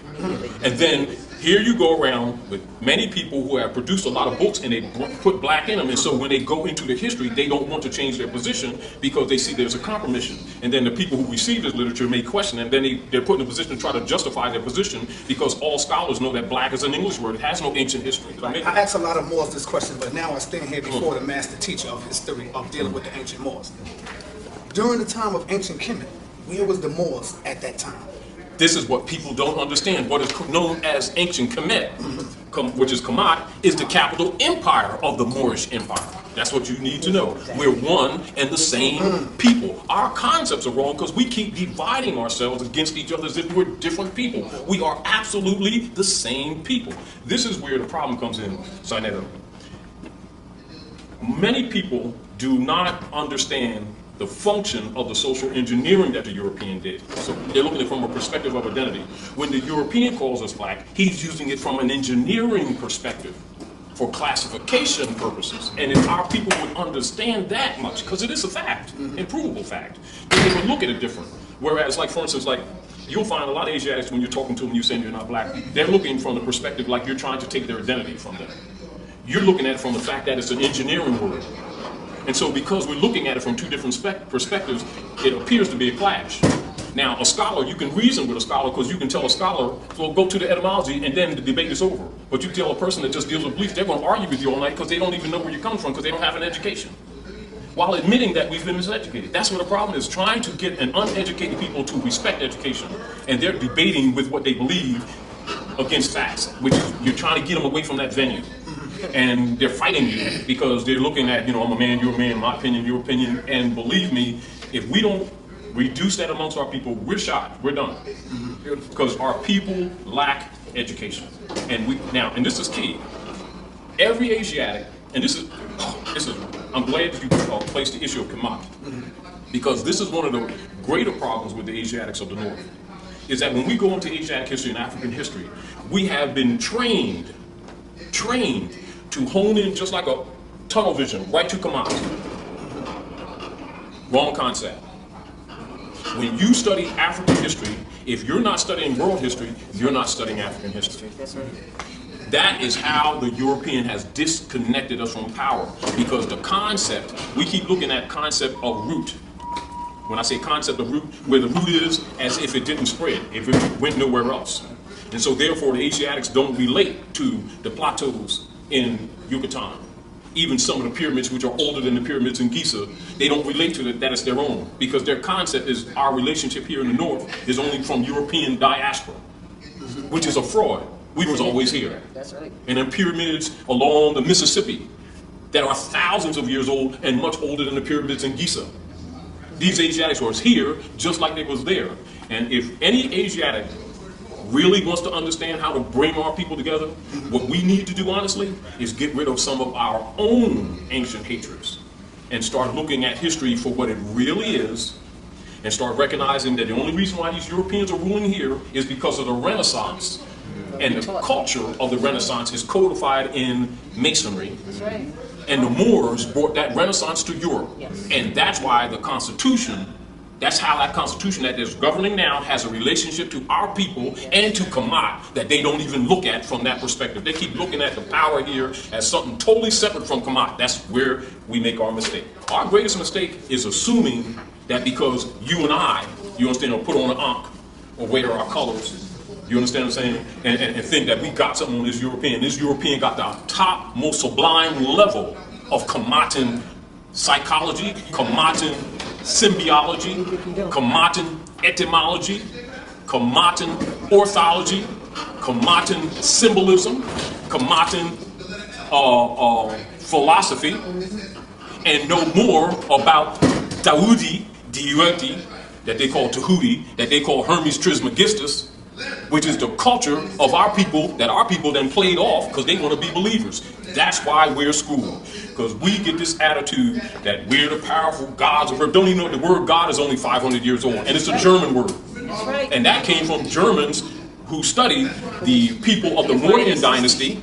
And then here you go around with many people who have produced a lot of books and they put black in them, and so when they go into the history, they don't want to change their position because they see there's a compromission. And then the people who receive this literature may question, and then they're put in a position to try to justify their position because all scholars know that black is an English word. It has no ancient history. I ask a lot of Moors this question, but now I stand here before the master teacher of history of dealing with the ancient Moors. During the time of ancient Kemet, where was the Moors at that time? This is what people don't understand. What is known as ancient Kemet, which is Kemet, is the capital empire of the Moorish Empire. That's what you need to know. We're one and the same people. Our concepts are wrong because we keep dividing ourselves against each other as if we're different people. We are absolutely the same people. This is where the problem comes in, Sineto. Many people do not understand the function of the social engineering that the European did. So they're looking at it from a perspective of identity. When the European calls us black, he's using it from an engineering perspective for classification purposes. And if our people would understand that much, because it is a fact, improvable fact, then they would look at it different. Whereas, like, for instance, like, you'll find a lot of Asiatics when you're talking to them, you saying you're not black, they're looking from the perspective like you're trying to take their identity from them. You're looking at it from the fact that it's an engineering word. And so because we're looking at it from two different perspectives, it appears to be a clash. Now, a scholar, you can reason with a scholar because you can tell a scholar, well, go to the etymology and then the debate is over. But you tell a person that just deals with beliefs, they're going to argue with you all night because they don't even know where you come from because they don't have an education. While admitting that we've been miseducated. That's what the problem is, trying to get an uneducated people to respect education. And they're debating with what they believe against facts, which you're trying to get them away from that venue. And they're fighting you because they're looking at, you know, I'm a man, you're a man, my opinion, your opinion, and believe me, if we don't reduce that amongst our people, we're shot, we're done. Because our people lack education. And and this is key, every Asiatic, and this is I'm glad that you placed the issue of Kemet, because this is one of the greater problems with the Asiatics of the North, is that when we go into Asiatic history and African history, we have been trained to hone in just like a tunnel vision, right to Kemet. Wrong concept. When you study African history, if you're not studying world history, you're not studying African history. That is how the European has disconnected us from power, because the concept, we keep looking at concept of root. When I say concept of root, where the root is as if it didn't spread, if it went nowhere else. And so therefore the Asiatics don't relate to the plateaus in Yucatan. Even some of the pyramids, which are older than the pyramids in Giza, they don't relate to that it's their own, because their concept is our relationship here in the North is only from European diaspora, which is a fraud. We was always here. That's right. And then pyramids along the Mississippi that are thousands of years old and much older than the pyramids in Giza. These Asiatics were here just like they was there. And if any Asiatic really wants to understand how to bring our people together, what we need to do, honestly, is get rid of some of our own ancient hatreds and start looking at history for what it really is, and start recognizing that the only reason why these Europeans are ruling here is because of the Renaissance. And the culture of the Renaissance is codified in Masonry. That's right. And the Moors brought that Renaissance to Europe. Yes. And that's why the Constitution, that's how that Constitution that is governing now has a relationship to our people and to Kamat that they don't even look at from that perspective. They keep looking at the power here as something totally separate from Kamat. That's where we make our mistake. Our greatest mistake is assuming that because you and I, you understand, put on an ankh or wear our colors, you understand what I'm saying? And think that we got something on this European. This European got the top, most sublime level of Kamatan psychology, Kamatan symbiology, Kamatan etymology, Kamatan orthology, Kamatan symbolism, Kamatan philosophy, and know more about Taudi, Diueti, that they call Tahuti, that they call Hermes Trismegistus, which is the culture of our people that our people then played off because they want to be believers. That's why we're schooled. Because we get this attitude that we're the powerful gods of earth. Don't even know the word God is only 500 years old. And it's a German word. That's right. And that came from Germans who studied the people of the Mauryan dynasty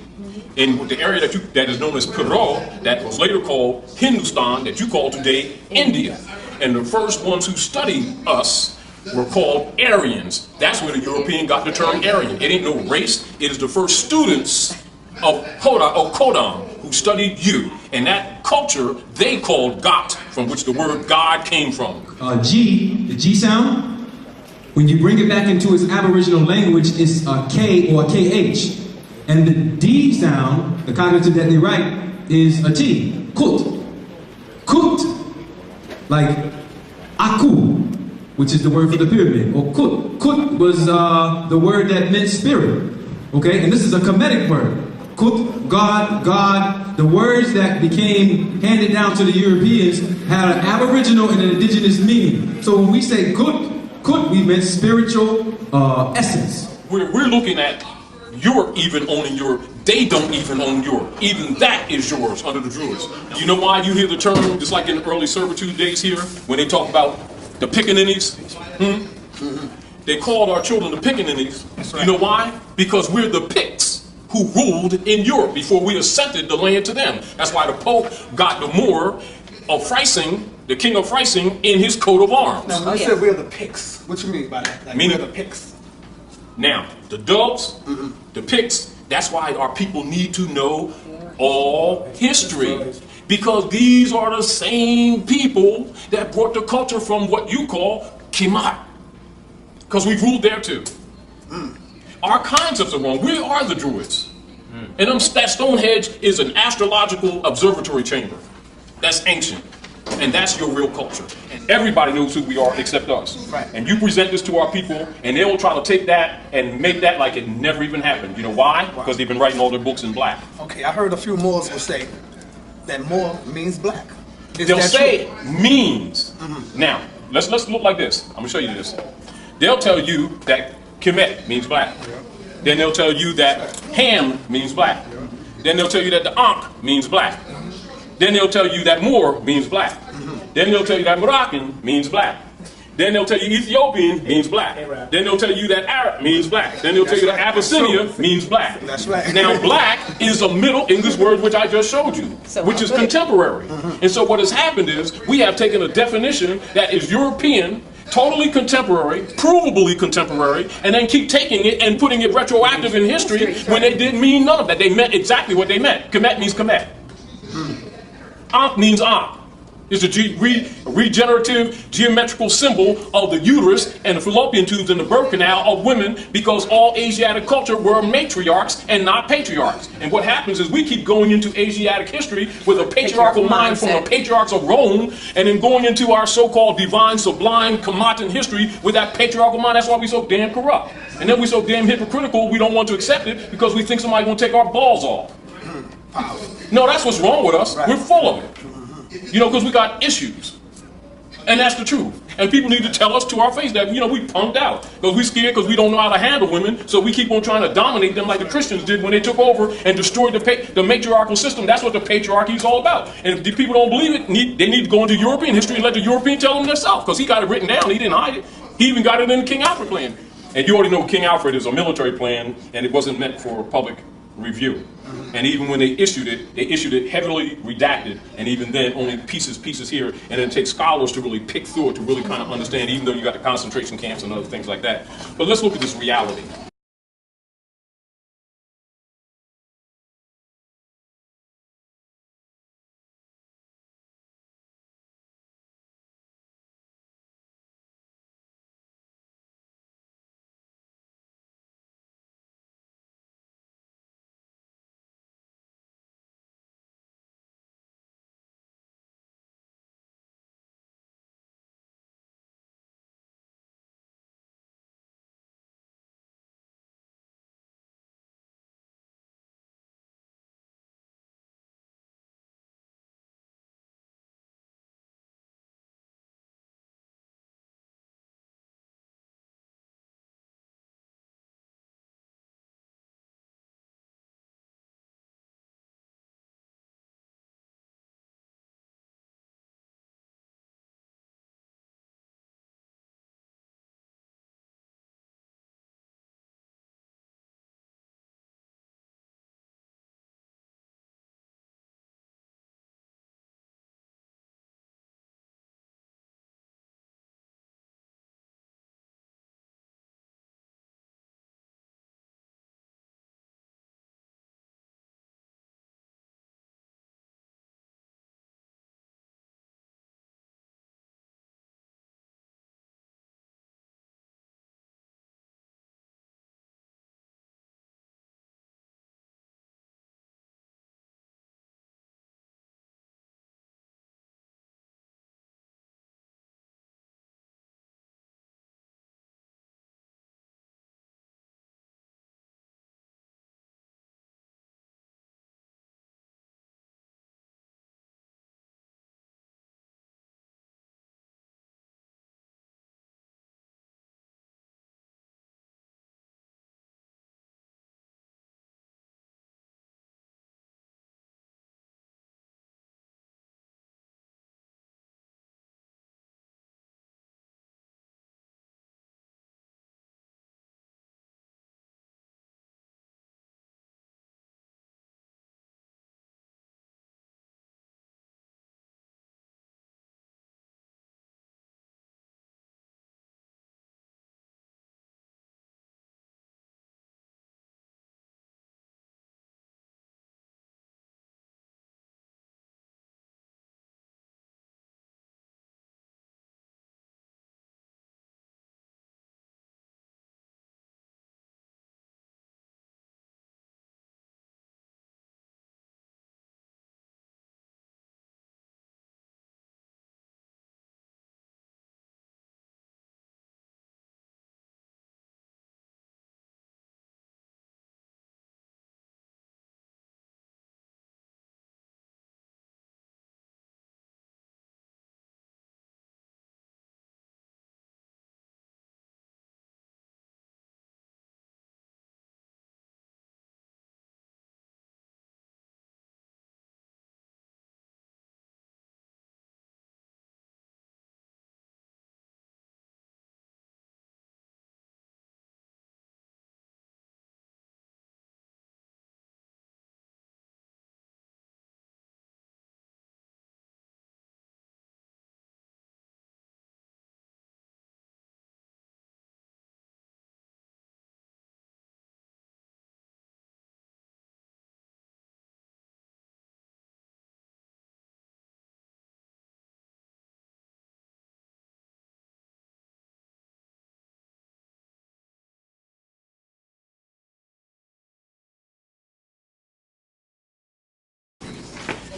in the area that is known as Perot, that was later called Hindustan, that you call today India. And the first ones who studied us were called Aryans. That's where the European got the term Aryan. It ain't no race. It is the first students of Kodam who studied you. And that culture they called Got, from which the word God came from. G, the G sound, when you bring it back into its aboriginal language, it's a K or a KH. And the D sound, the cognitive that they write, is a T. Kut. Kut. Like Aku, which is the word for the pyramid, or Kut. Kut was the word that meant spirit, okay? And this is a Kemetic word. Kut, God, God. The words that became handed down to the Europeans had an aboriginal and an indigenous meaning. So when we say Kut, Kut, we meant spiritual essence. We're looking at Europe even owning Europe. They don't even own Europe. Even that is yours under the Druids. You know why you hear the term, just like in the early servitude days here, when they talk about the Pickaninnies? They called our children the Pickaninnies. You know why? Because we're the Picts who ruled in Europe before we assented the land to them. That's why the Pope got the Moor of Freising, the king of Freising, in his coat of arms. Now, you said we're the Picts. What you mean by that? Like, Meaning, we're the Picts. Now, the Dubs, the Picts, that's why our people need to know all history. Because these are the same people that brought the culture from what you call Kemat. Because we ruled there too. Our concepts are wrong. We are the Druids. And that Stonehenge is an astrological observatory chamber. That's ancient. And that's your real culture. And everybody knows who we are except us. Right. And you present this to our people, and they will try to take that and make that like it never even happened. You know why? Because they've been writing all their books in black. Okay, I heard a few Moors will say that Moor means black. Is They'll that say true? means. Now, let's look like this. I'm gonna show you this. They'll tell you that Kemet means black. Then they'll tell you that Ham means black. Then they'll tell you that the Ankh means black. Then they'll tell you that Moor means black. Then they'll tell you that Moroccan means black. Then they'll tell you Ethiopian means black. Then they'll tell you that Arab means black. Then they'll tell you that Abyssinia means black. That's right. Now, black is a Middle English word which I just showed you, which is contemporary. And so what has happened is we have taken a definition that is European, totally contemporary, provably contemporary, and then keep taking it and putting it retroactive in history when they didn't mean none of that. They meant exactly what they meant. Kemet means Kemet. Ankh means Ankh. It's a regenerative geometrical symbol of the uterus and the fallopian tubes in the birth canal of women, because all Asiatic culture were matriarchs and not patriarchs. And what happens is we keep going into Asiatic history with a patriarchal mind from the patriarchs of Rome, and then going into our so-called divine, sublime, Kamatan history with that patriarchal mind. That's why we're so damn corrupt. And then we're so damn hypocritical, we don't want to accept it because we think somebody's going to take our balls off. No, that's what's wrong with us. We're full of it. You know, because we got issues. And that's the truth. And people need to tell us to our face that, you know, we punked out. Because we're scared because we don't know how to handle women, so we keep on trying to dominate them like the Christians did when they took over and destroyed the matriarchal system. That's what the patriarchy is all about. And if the people don't believe it, they need to go into European history and let the European tell them themselves, because he got it written down. He didn't hide it. He even got it in the King Alfred plan. And you already know King Alfred is a military plan, and it wasn't meant for public review. And even when they issued it heavily redacted, and even then only pieces here, and then it takes scholars to really pick through it to really kind of understand, even though you got the concentration camps and other things like that. But let's look at this reality.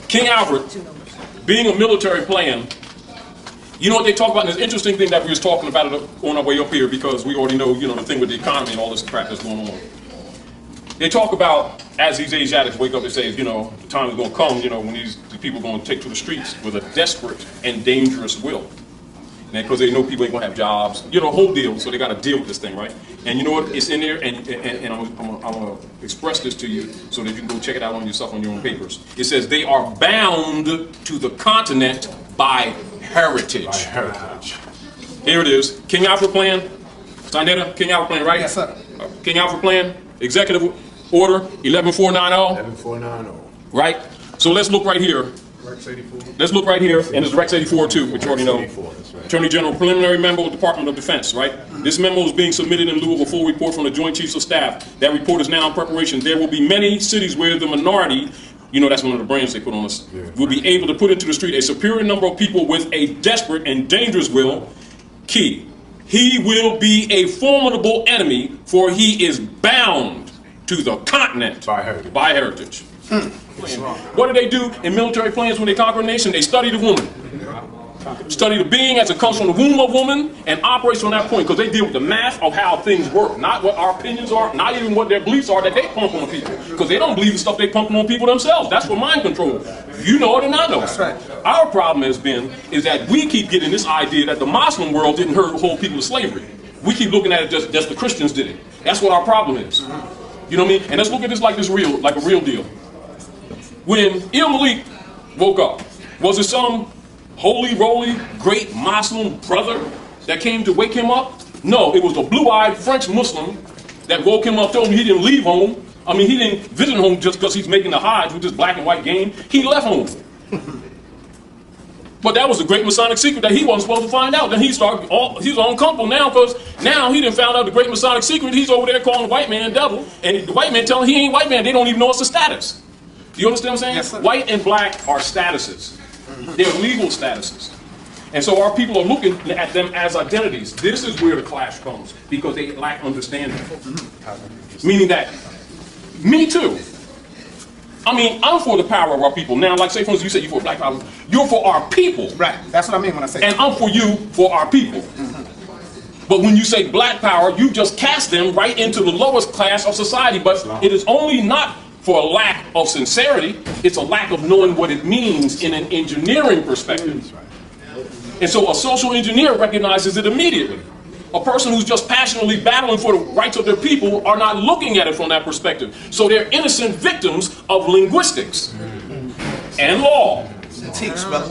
King Alfred, being a military plan, you know what they talk about? And it's an interesting thing that we was talking about it on our way up here, because we already know, you know, the thing with the economy and all this crap that's going on. They talk about, as these Asiatics wake up and say, you know, the time is going to come, you know, when the people are going to take to the streets with a desperate and dangerous will. because they know people ain't gonna have jobs, you know, whole deal. So they got to deal with this thing, right? And you know what? It's in there, and I'm gonna express this to you so that you can go check it out on yourself on your own papers. It says they are bound to the continent by heritage. By heritage. Here it is. King Alfred Plan. Steinetta, King Alfred Plan, right? Yes, sir. King Alfred Plan, Executive Order 11490. 11490. Right? So let's look right here. Rex 84. Let's look right here, and it's Rex 84 too, which you already know. 84, that's right. Attorney General, preliminary memo of the Department of Defense, right? This memo is being submitted in lieu of a full report from the Joint Chiefs of Staff. That report is now in preparation. There will be many cities where the minority, you know, that's one of the brands they put on us, will be able to put into the street a superior number of people with a desperate and dangerous will. Key. He will be a formidable enemy, for he is bound to the continent by heritage. What do they do in military plans when they conquer a nation? They study the woman. Study the being as it comes from the womb of woman and operates from that point, because they deal with the math of how things work, not what our opinions are, not even what their beliefs are that they pump on people, because they don't believe the stuff they pump on people themselves. That's for mind control. You know it and I know it. That's right. Our problem has been is that we keep getting this idea that the Muslim world didn't hold people to slavery. We keep looking at it just the Christians did it. That's what our problem is. You know what I mean? And let's look at this like a real deal. When Malik woke up, was it some holy roly great Muslim brother that came to wake him up? No, it was a blue-eyed French Muslim that woke him up, told him he didn't leave home. I mean, he didn't visit home just because he's making the hides with this black and white game. He left home. But that was a great Masonic secret that he wasn't supposed to find out. Then he started, he's uncomfortable now, because now he didn't found out the great Masonic secret. He's over there calling the white man devil, and the white man telling him he ain't white man. They don't even know it's a status. Do you understand what I'm saying? Yes, sir. White and black are statuses. They're legal statuses. And so our people are looking at them as identities. This is where the clash comes, because they lack understanding. Meaning that, me too. I mean, I'm for the power of our people. Now, like say for instance, you say you're for black power. You're for our people. Right. That's what I mean when I say and I'm for you for our people. But when you say black power, you just cast them right into the lowest class of society. But it is only not for a lack of sincerity. It's a lack of knowing what it means in an engineering perspective. And so a social engineer recognizes it immediately. A person who's just passionately battling for the rights of their people are not looking at it from that perspective. So they're innocent victims of linguistics and law.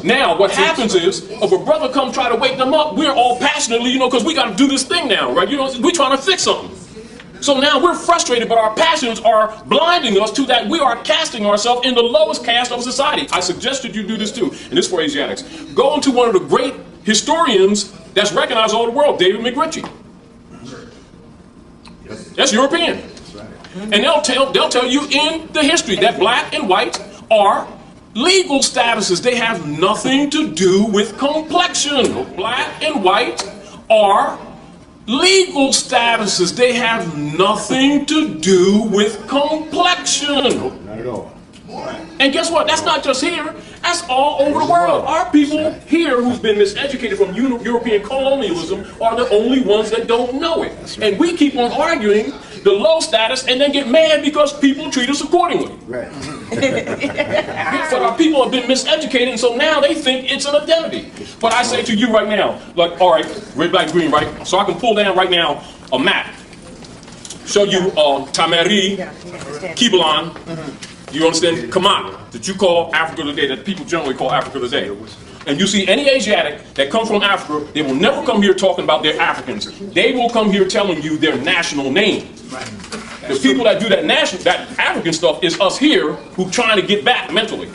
Now, what happens is, if a brother come try to wake them up, we're all passionately, you know, because we got to do this thing now, right? You know, we're trying to fix something. So now we're frustrated, but our passions are blinding us to that we are casting ourselves in the lowest caste of society. I suggested you do this too, and this for Asiatics. Go into one of the great historians that's recognized all over the world, David McRitchie. That's European. And they'll tell you in the history that black and white are legal statuses. They have nothing to do with complexion. Black and white are legal statuses. They have nothing to do with complexion. Not at all. And guess what? That's not just here. That's all over the world. Our people here who've been miseducated from European colonialism are the only ones that don't know it. And we keep on arguing the low status and then get mad because people treat us accordingly. Right. But our people have been miseducated, and so now they think it's an identity. But I say to you right now, like, all right, red, black, green, right? So I can pull down right now a map, show you Tamari, Kibalan, you understand, Kamak, that you call Africa today, that people generally call Africa today. And you see any Asiatic that come from Africa, they will never come here talking about their Africans. They will come here telling you their national name. The people that do that African stuff is us here who trying to get back mentally.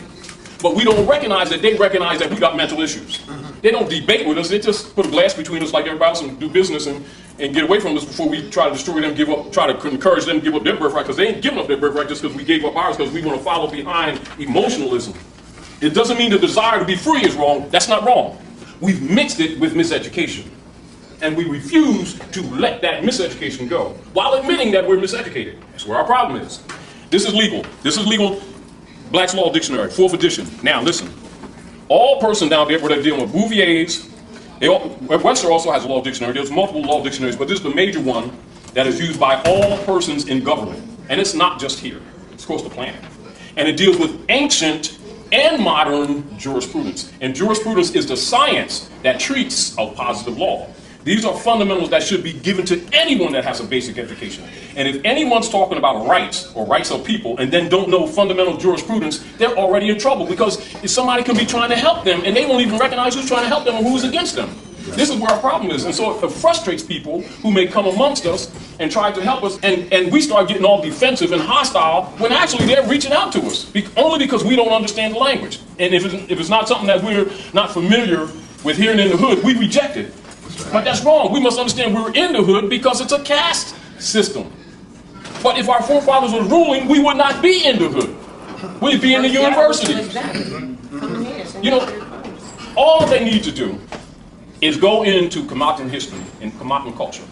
But we don't recognize that they recognize that we got mental issues. They don't debate with us, they just put a glass between us like everybody else and do business and get away from us before we try to destroy them, try to encourage them to give up their birthright, because they ain't giving up their birthright just because we gave up ours, because we want to follow behind emotionalism. It doesn't mean the desire to be free is wrong. That's not wrong. We've mixed it with miseducation. And we refuse to let that miseducation go, while admitting that we're miseducated. That's where our problem is. This is legal. This is legal Black's Law Dictionary, 4th edition. Now listen, all persons down there where they're dealing with Bouvier's, Webster also has a law dictionary. There's multiple law dictionaries, but this is the major one that is used by all persons in government. And it's not just here. It's across the planet. And it deals with ancient and modern jurisprudence. And jurisprudence is the science that treats of positive law. These are fundamentals that should be given to anyone that has a basic education. And if anyone's talking about rights or rights of people and then don't know fundamental jurisprudence, they're already in trouble, because somebody can be trying to help them and they won't even recognize who's trying to help them or who's against them. This is where our problem is. And so it frustrates people who may come amongst us and try to help us, and we start getting all defensive and hostile when actually they're reaching out to us, only because we don't understand the language. And if it's not something that we're not familiar with hearing in the hood, we reject it. But that's wrong. We must understand we're in the hood because it's a caste system. But if our forefathers were ruling, we would not be in the hood. We'd be in the university. You know, all they need to do is go into Comotan history and Comotan culture,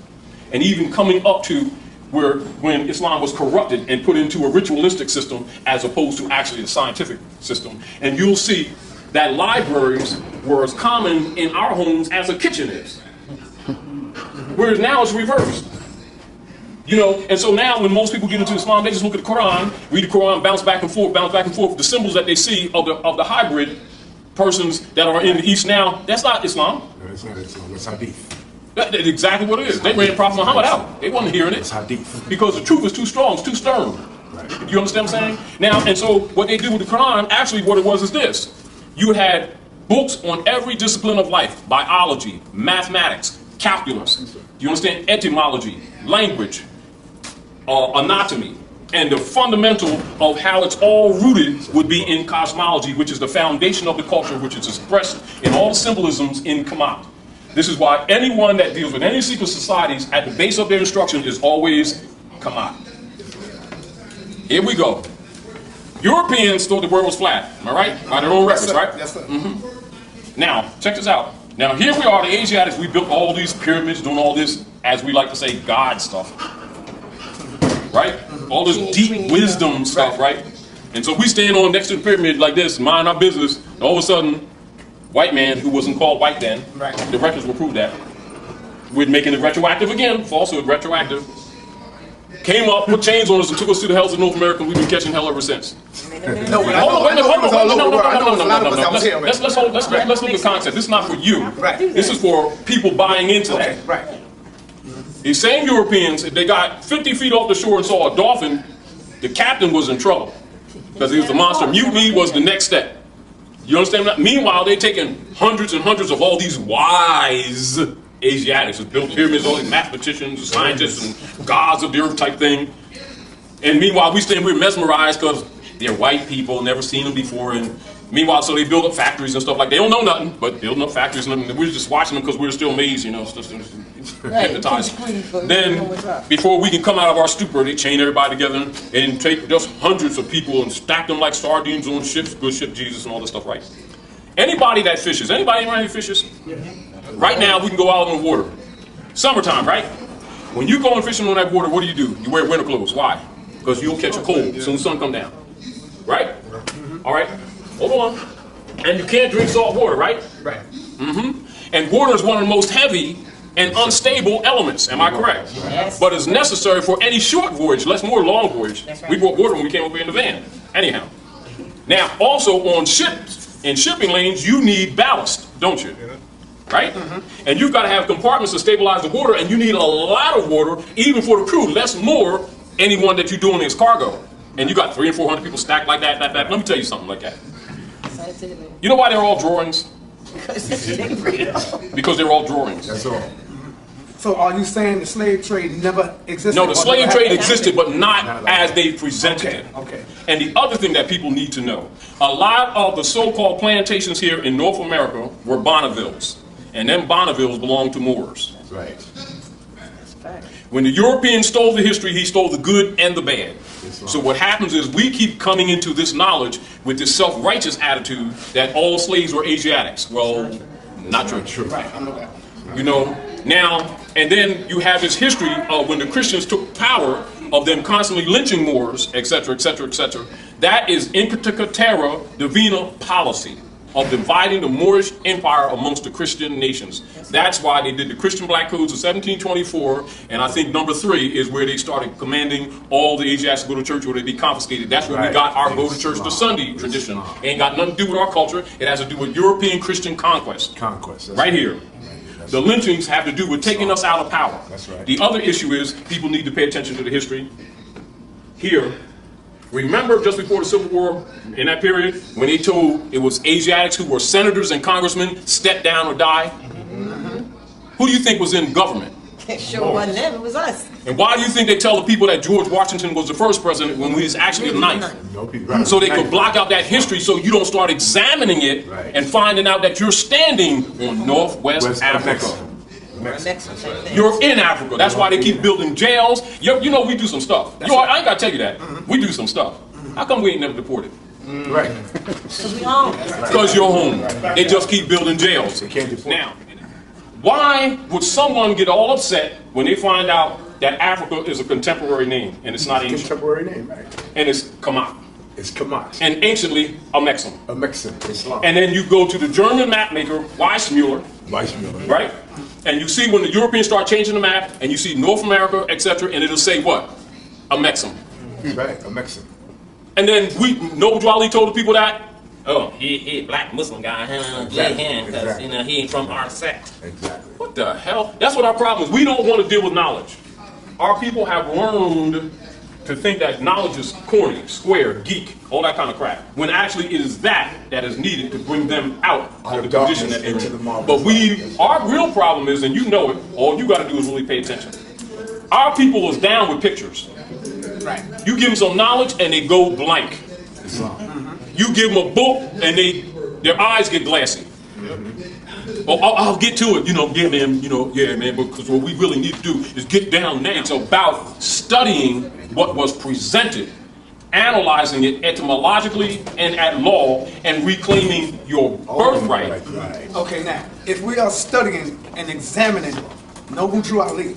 and even coming up to when Islam was corrupted and put into a ritualistic system as opposed to actually a scientific system, and you'll see that libraries were as common in our homes as a kitchen is. Whereas now it's reversed. You know, and so now when most people get into Islam, they just look at the Quran, read the Quran, bounce back and forth. The symbols that they see of the hybrid persons that are in the East now, that's not Islam. No, it's not Islam, it's Hadith. That's exactly what it is. They ran Prophet Muhammad out. They wasn't hearing it. It's Hadith. Because the truth is too strong, it's too stern. Right. You understand what I'm saying? Now, and so what they did with the Quran, actually what it was is this. You had books on every discipline of life: biology, mathematics, calculus. Do you understand? Etymology, language, anatomy. And the fundamental of how it's all rooted would be in cosmology, which is the foundation of the culture, which is expressed in all the symbolisms in Kamat. This is why anyone that deals with any secret societies, at the base of their instruction is always Kamat. Here we go. Europeans thought the world was flat, am I right? By their own records, right? Yes, sir. Mm-hmm. Now, check this out. Now, here we are, the Asiatics, we built all these pyramids, doing all this, as we like to say, God stuff. Right? All this deep wisdom stuff, right? And so we stand on next to the pyramid like this, mind our business, and all of a sudden, white man, who wasn't called white then, the records will prove that, we're making it retroactive again, falsehood, retroactive, came up, put chains on us, and took us to the hells of North America, and we've been catching hell ever since. Let's look at the concept. This is not for you. This is for people buying into that. These same Europeans, if they got 50 feet off the shore and saw a dolphin, the captain was in trouble because he was the monster. Mutiny was the next step. You understand that? Meanwhile, they're taking hundreds and hundreds of all these wise Asiatics who built pyramids, all these mathematicians, scientists, and gods of the earth type thing. And meanwhile, we're mesmerized because they're white people, never seen them before. And meanwhile, so they build up factories and stuff like that. They don't know nothing, but building up factories, and we're just watching them because we're still amazed, you know, hypnotized. Then, before we can come out of our stupor, they chain everybody together and take just hundreds of people and stack them like sardines on ships, good ship Jesus and all this stuff, right? Anybody that fishes, anybody around here fishes? Right now, we can go out on the water. Summertime, right? When you go and fishing on that water, what do? You wear winter clothes. Why? Because you'll catch a cold as soon as the sun comes down. Right? All right? Hold on. And you can't drink salt water, right? Right. And water is one of the most heavy and unstable elements. Am I correct? Yes. But it's necessary for any short voyage, less more long voyage. Right. We brought water when we came over in the van. Anyhow. Now, also on ships, in shipping lanes, you need ballast, don't you? Right? And you've got to have compartments to stabilize the water, and you need a lot of water, even for the crew, less more anyone that you're doing is cargo. And you got 300 and 400 people stacked like that. Let me tell you something like that. You know why they're all drawings? Because they're all drawings. That's all. So are you saying the slave trade never existed? No, the slave trade existed, but not as they presented it. Okay. And the other thing that people need to know, a lot of the so-called plantations here in North America were Bonnevilles. And them Bonnevilles belonged to Moors. Right. When the European stole the history, he stole the good and the bad. So what happens is we keep coming into this knowledge with this self-righteous attitude that all slaves were Asiatics. Well, not true. Right, I know that. You know, now, and then you have this history of when the Christians took power of them constantly lynching Moors, etc., etc., etc. That is Inca Terra Divina policy. of dividing the Moorish Empire amongst the Christian nations. That's why they did the Christian Black Codes of 1724, and I think number 3 is where they started commanding all the Asiatics to go to church or they'd be confiscated. That's where we got our go to church to Sunday tradition. It ain't got nothing to do with our culture. It has to do with European Christian conquest. Right here. The lynchings have to do with taking us out of power. That's right. The other issue is people need to pay attention to the history. Here, remember just before the Civil War, in that period, when they told it was Asiatics who were senators and congressmen, step down or die? Who do you think was in government? It sure wasn't them, it was us. And why do you think they tell the people that George Washington was the first president when we was actually the ninth? So they could block out that history so you don't start examining it and finding out that you're standing on Northwest Africa. You're in Africa. That's why they keep building jails. You know we do some stuff. I ain't got to tell you that. We do some stuff. How come we ain't never deported? Right. Because we home. Because you're home. They just keep building jails. Now, why would someone get all upset when they find out that Africa is a contemporary name and it's not ancient? Contemporary name, right? And it's Kamak. It's Kamak. And anciently, Amexem. Amexem, Islam. And then you go to the German map maker, Weissmuller. Right? And you see when the Europeans start changing the map, and you see North America, etc., and it'll say what? Amexem. Right, Amexem. And then Noble Ali told the people that, oh, he a black Muslim guy, because you know he ain't from our sect. Exactly. What the hell? That's what our problem is. We don't want to deal with knowledge. Our people have learned to think that knowledge is corny, square, geek, all that kind of crap. When actually it is that is needed to bring them out of the condition that they're in. But our real problem is, and you know it, all you got to do is really pay attention. Our people is down with pictures. Right. You give them some knowledge and they go blank. You give them a book and their eyes get glassy. Oh, I'll get to it, yeah, man, because what we really need to do is get down there. It's about studying what was presented, analyzing it etymologically and at law, and reclaiming your birthright. Okay, now, if we are studying and examining Noble Drew Ali,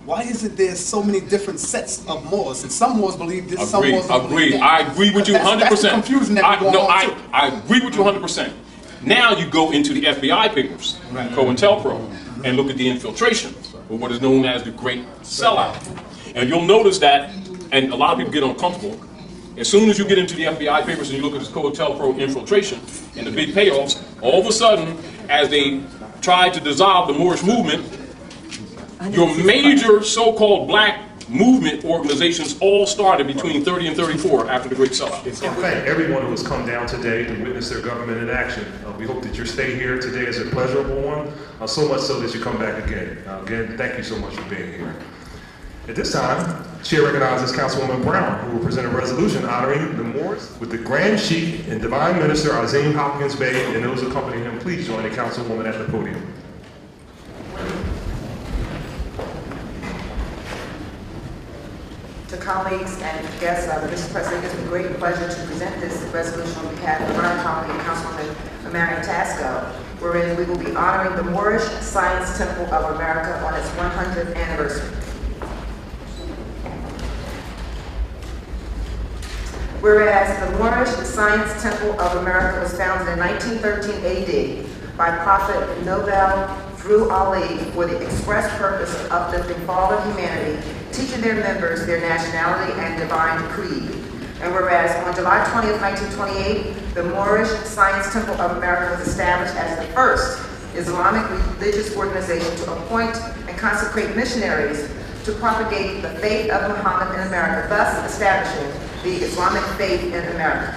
why is it there's so many different sets of Moors? And some Moors believe this, some Moors don't believe that. I agree with you 100%. That's the confusion that I agree with you 100%. Now you go into the FBI papers, COINTELPRO, and look at the infiltration, or what is known as the Great Sellout. And you'll notice that, and a lot of people get uncomfortable, as soon as you get into the FBI papers and you look at this COINTELPRO infiltration and the big payoffs, all of a sudden, as they tried to dissolve the Moorish movement, your major so-called black movement organizations all started between 30 and 34 after the Great Sellout. I thank everyone who has come down today to witness their government in action. We hope that your stay here today is a pleasurable one, so much so that you come back again. Again, thank you so much for being here. At this time, the Chair recognizes Councilwoman Brown, who will present a resolution honoring the Moors with the Grand Sheikh and Divine Minister Azim Hopkins Bey and those accompanying him. Please join the Councilwoman at the podium. To colleagues and guests, Mr. President, it's a great pleasure to present this resolution on behalf of our colleague, Councilwoman Marion Tasco, wherein we will be honoring the Moorish Science Temple of America on its 100th anniversary. Whereas the Moorish Science Temple of America was founded in 1913 AD by Prophet Noble Drew Ali for the express purpose of uplifting fallen humanity, teaching their members their nationality and divine creed. And whereas on July 20th, 1928, the Moorish Science Temple of America was established as the first Islamic religious organization to appoint and consecrate missionaries to propagate the faith of Muhammad in America, thus establishing the Islamic faith in America.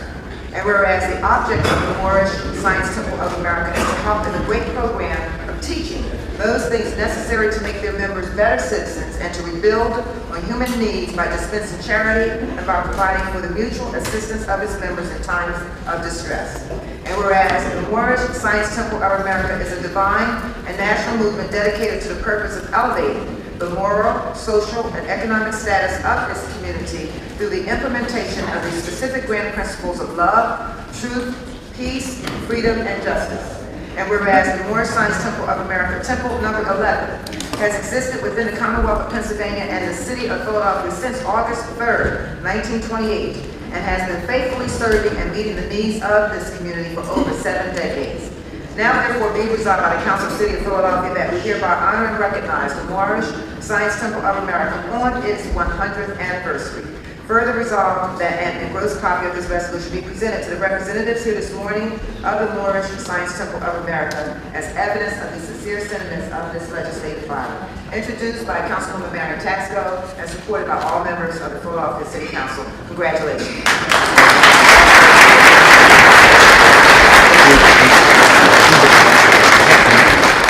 And whereas the object of the Moorish Science Temple of America is to help in a great program of teaching those things necessary to make their members better citizens and to rebuild on human needs by dispensing charity and by providing for the mutual assistance of its members in times of distress. And whereas the Moorish Science Temple of America is a divine and national movement dedicated to the purpose of elevating the moral, social, and economic status of its community through the implementation of the specific grand principles of love, truth, peace, freedom, and justice. And whereas the Moorish Science Temple of America, Temple number 11, has existed within the Commonwealth of Pennsylvania and the city of Philadelphia since August 3rd, 1928, and has been faithfully serving and meeting the needs of this community for over 7 decades. Now therefore be resolved by the Council of the City of Philadelphia that we hereby honor and recognize the Moorish Science Temple of America on its 100th anniversary. Further resolved that an engrossed copy of this resolution be presented to the representatives here this morning of the Moorish Science Temple of America as evidence of the sincere sentiments of this legislative body. Introduced by Councilwoman Marion Taxco and supported by all members of the Philadelphia City Council. Congratulations.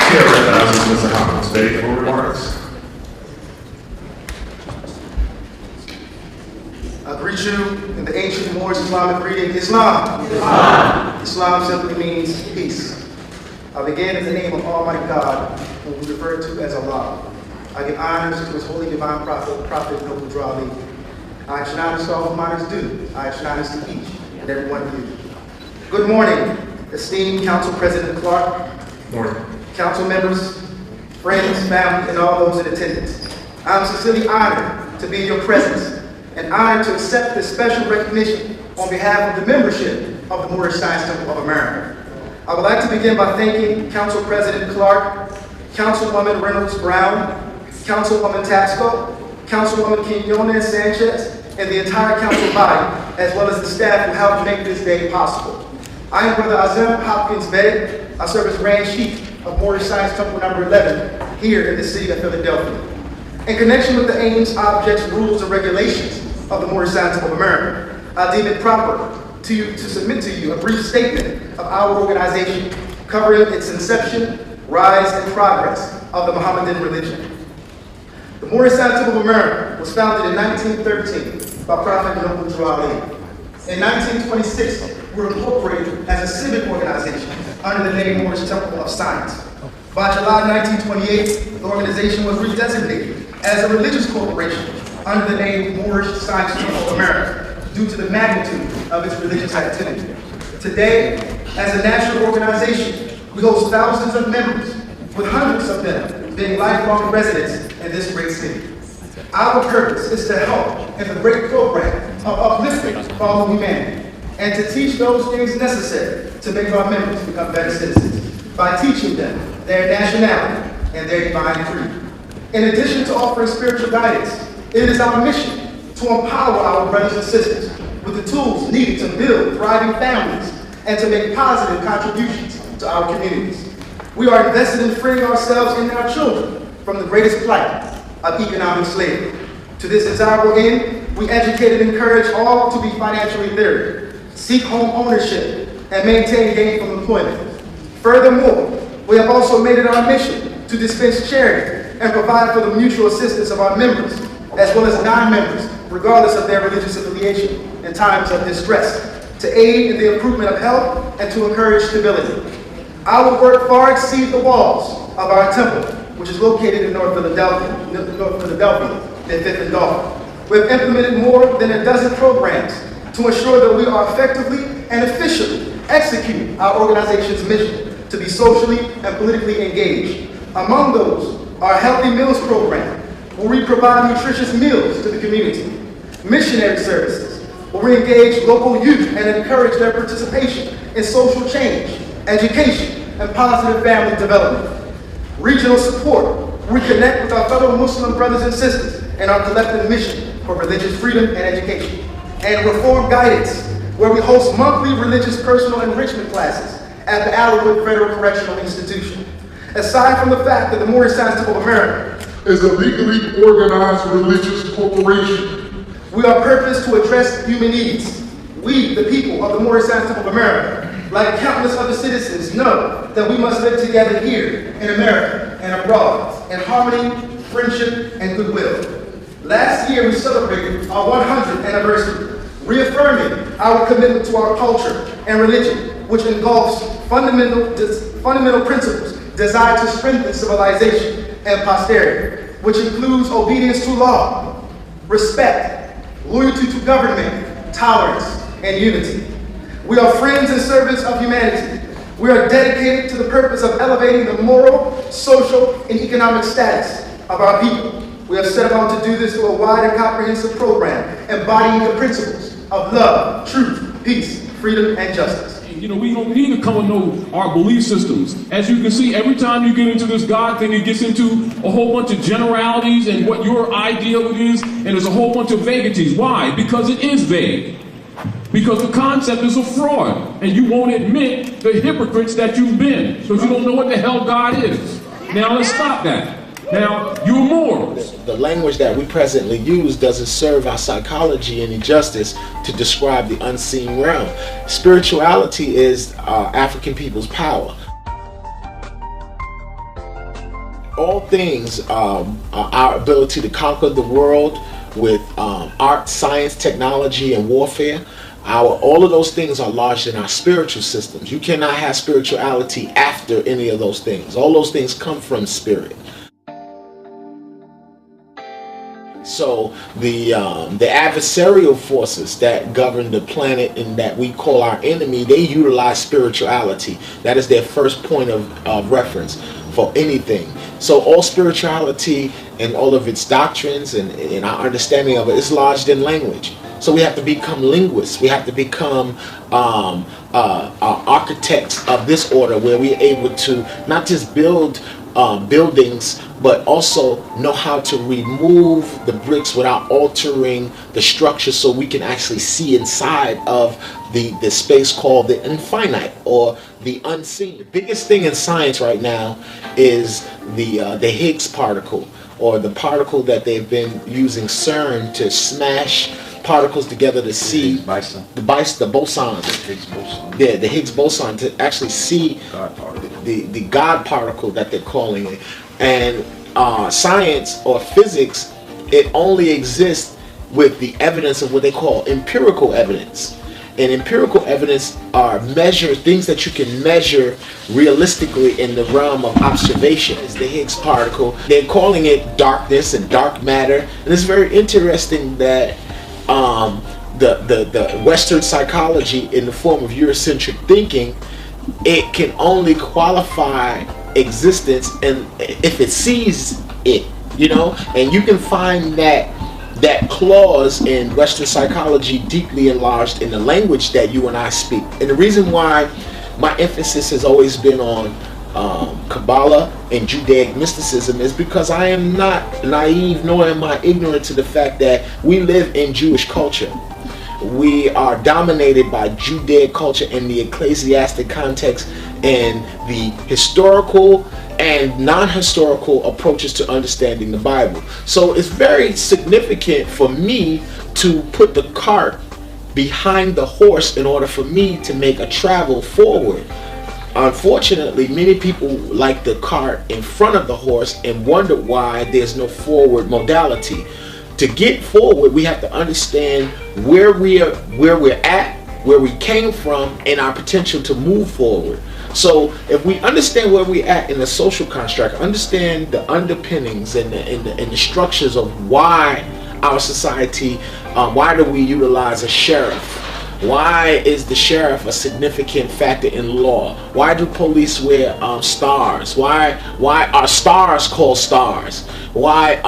Chair recognizes Mr. Hopkins Bay for remarks. I greet you in the ancient Moorish Islamic greeting, Islam. Islam. Islam simply means peace. I begin in the name of Almighty God, whom we refer to as Allah. I give honors to His holy divine prophet, Noble Ali. I ask honors to all whom honors due. I ask honors to each and every one of you. Good morning, esteemed Council President Clark, morning. Council members, friends, family, and all those in attendance. I am sincerely honored to be in your presence and honored to accept this special recognition on behalf of the membership of the Moorish Science Temple of America. I would like to begin by thanking Council President Clark, Councilwoman Reynolds Brown, Councilwoman Taxco, Councilwoman Quinones Sanchez, and the entire council body, as well as the staff who helped make this day possible. I am Brother Azim Hopkins Bey. I serve as Grand Chief of Moorish Science Temple number 11 here in the city of Philadelphia. In connection with the aims, objects, rules, and regulations of the Moorish Science Temple of America, I deem it proper to submit to you a brief statement of our organization covering its inception, rise, and progress of the Mohammedan religion. The Moorish Science Temple of America was founded in 1913 by Prophet Noble Ali. In 1926, we were incorporated as a civic organization under the name Moorish Temple of Science. By July 1928, the organization was redesignated as a religious corporation under the name Moorish Science Temple of America due to the magnitude of its religious activity. Today, as a national organization, we host thousands of members, with hundreds of them being lifelong residents in this great city. Our purpose is to help in the great program of uplifting all of humanity and to teach those things necessary to make our members become better citizens by teaching them their nationality and their divine creed. In addition to offering spiritual guidance, it is our mission to empower our brothers and sisters with the tools needed to build thriving families and to make positive contributions to our communities. We are invested in freeing ourselves and our children from the greatest plight of economic slavery. To this desirable end, we educate and encourage all to be financially literate, seek home ownership, and maintain gainful employment. Furthermore, we have also made it our mission to dispense charity and provide for the mutual assistance of our members, as well as non-members, regardless of their religious affiliation, in times of distress, to aid in the improvement of health and to encourage stability. Our work far exceeds the walls of our temple, which is located in North Philadelphia, near 5th and Dolphin. We have implemented more than a dozen programs to ensure that we are effectively and efficiently executing our organization's mission to be socially and politically engaged. Among those, our Healthy Meals program, where we provide nutritious meals to the community. Missionary services, where we engage local youth and encourage their participation in social change, education, and positive family development. Regional support, where we connect with our fellow Muslim brothers and sisters in our collective mission for religious freedom and education. And Reform Guidance, where we host monthly religious personal enrichment classes at the Allenwood Federal Correctional Institution. Aside from the fact that the Moorish Science Temple of America is a legally organized religious corporation, we are purposed to address human needs. We, the people of the Moorish Science Temple of America, like countless other citizens, know that we must live together here in America and abroad in harmony, friendship, and goodwill. Last year, we celebrated our 100th anniversary, reaffirming our commitment to our culture and religion, which engulfs fundamental principles designed to strengthen civilization and posterity, which includes obedience to law, respect, loyalty to government, tolerance, and unity. We are friends and servants of humanity. We are dedicated to the purpose of elevating the moral, social, and economic status of our people. We have set about to do this through a wide and comprehensive program embodying the principles of love, truth, peace, freedom, and justice. You know, we don't need to come and know our belief systems. As you can see, every time you get into this God thing, it gets into a whole bunch of generalities and what your idea of it is, and there's a whole bunch of vaguities. Why? Because it is vague. Because the concept is a fraud, and you won't admit the hypocrites that you've been, because you don't know what the hell God is. Now let's stop that. Now, you're morals. The language that we presently use doesn't serve our psychology any justice to describe the unseen realm. Spirituality is African people's power. All things, our ability to conquer the world with art, science, technology, and warfare, all of those things are lodged in our spiritual systems. You cannot have spirituality after any of those things. All those things come from spirit. So the adversarial forces that govern the planet and that we call our enemy, they utilize spirituality. That is their first point of reference for anything. So all spirituality and all of its doctrines and our understanding of it is lodged in language. So we have to become linguists. We have to become architects of this order, where we're able to not just build buildings, but also know how to remove the bricks without altering the structure, so we can actually see inside of the space called the infinite or the unseen. The biggest thing in science right now is the Higgs particle, or the particle that they've been using CERN to smash particles together to see the bosons. Yeah, the Higgs boson, to actually see the God particle that they're calling it. And science or physics, it only exists with the evidence of what they call empirical evidence. And empirical evidence are things that you can measure realistically in the realm of observation. It's the Higgs particle. They're calling it darkness and dark matter. And it's very interesting that the Western psychology, in the form of Eurocentric thinking, it can only qualify existence and if it sees it, you know. And you can find that clause in Western psychology deeply enlarged in the language that you and I speak. And the reason why my emphasis has always been on Kabbalah and Judaic mysticism is because I am not naive, nor am I ignorant to the fact that we live in Jewish culture. We are dominated by Judaic culture in the ecclesiastic context and the historical and non-historical approaches to understanding the Bible. So it's very significant for me to put the cart behind the horse in order for me to make a travel forward. Unfortunately, many people like the cart in front of the horse and wonder why there's no forward modality. To get forward, we have to understand where we're at, where we came from, and our potential to move forward. So if we understand where we're at in the social construct, understand the underpinnings and the structures of why our society, why do we utilize a sheriff? Why is the sheriff a significant factor in law? Why do police wear stars? Why are stars called stars? Why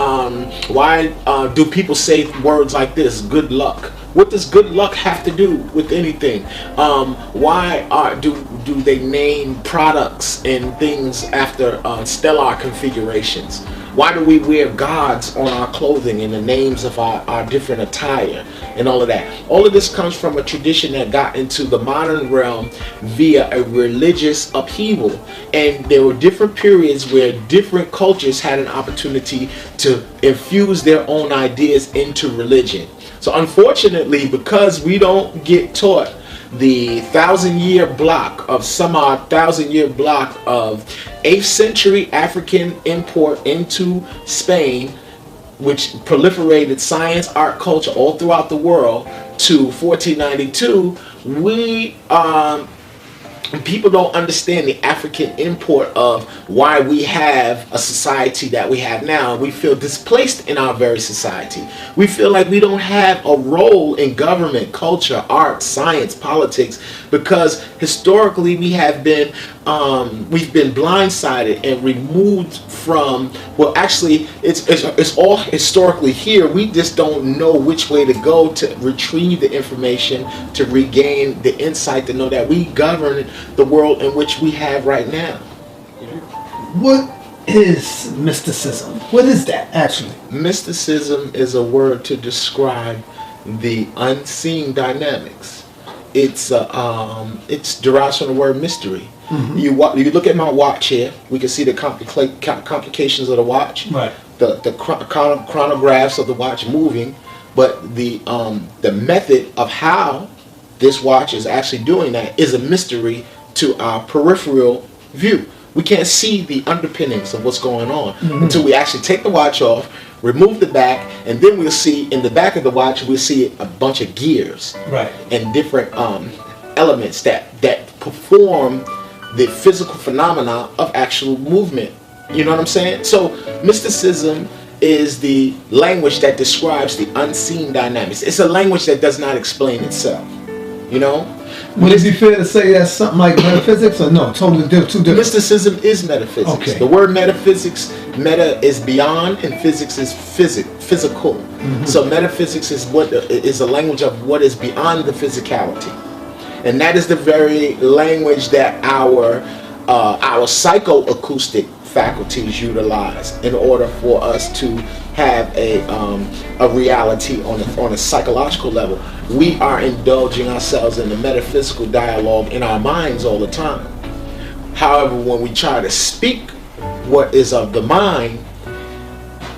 do people say words like this, good luck? What does good luck have to do with anything? Why do they name products and things after stellar configurations? Why do we wear gods on our clothing and the names of our different attire and all of that? All of this comes from a tradition that got into the modern realm via a religious upheaval. And there were different periods where different cultures had an opportunity to infuse their own ideas into religion. So unfortunately, because we don't get taught the 1,000-year block of 1,000-year block of 8th century African import into Spain, which proliferated science, art, culture all throughout the world, to 1492, people don't understand the African import of why we have a society that we have now. We feel displaced in our very society. We feel like we don't have a role in government, culture, art, science, politics, because historically we have been we've been blindsided and removed from, well, actually it's all historically here. We just don't know which way to go to retrieve the information, to regain the insight, to know that we govern the world in which we have right now. What is mysticism? What is that actually? Mysticism is a word to describe the unseen dynamics. It's derived from the word mystery. Mm-hmm. You look at my watch here. We can see the complications of the watch. Right. The chronographs of the watch moving, but the method of how this watch is actually doing that is a mystery to our peripheral view. We can't see the underpinnings of what's going on until we actually take the watch off, remove the back, and then we'll see in the back of the watch, we'll see a bunch of gears, right, and different elements that perform the physical phenomena of actual movement. You know what I'm saying? So mysticism is the language that describes the unseen dynamics. It's a language that does not explain itself. You know? Would it be fair to say that's something like metaphysics, or no? Totally different. Two different. Mysticism is metaphysics. Okay. The word metaphysics, meta is beyond, and physics is physical. Mm-hmm. So metaphysics is a language of what is beyond the physicality, and that is the very language that our psychoacoustic faculties utilize in order for us to have a reality on a psychological level. We are indulging ourselves in the metaphysical dialogue in our minds all the time. However, when we try to speak what is of the mind,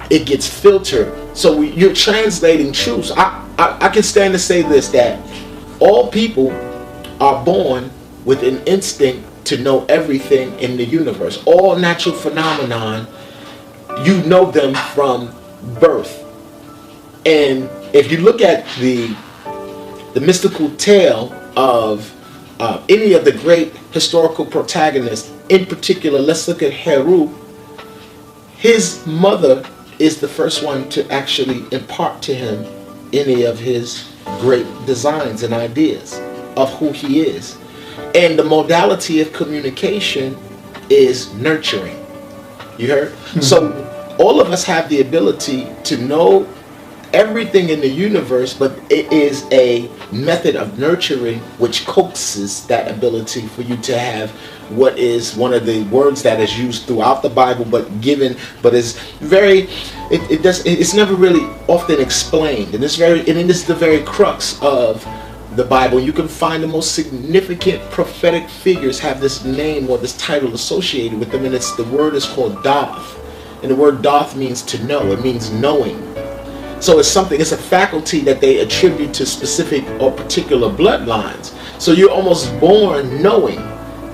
it gets filtered. So you're translating truths. I can stand to say this, that all people are born with an instinct to know everything in the universe. All natural phenomenon, you know them from birth. And if you look at the mystical tale of any of the great historical protagonists, in particular, let's look at Heru. His mother is the first one to actually impart to him any of his great designs and ideas of who he is. And the modality of communication is nurturing. You heard? Mm-hmm. So all of us have the ability to know everything in the universe, but it is a method of nurturing which coaxes that ability for you to have what is one of the words that is used throughout the Bible, but is very, it's never really often explained, and this is the very crux of the Bible. You can find the most significant prophetic figures have this name or this title associated with them, and the word is called Doth, and the word Doth means to know. It means knowing. So it's a faculty that they attribute to specific or particular bloodlines. So you're almost born knowing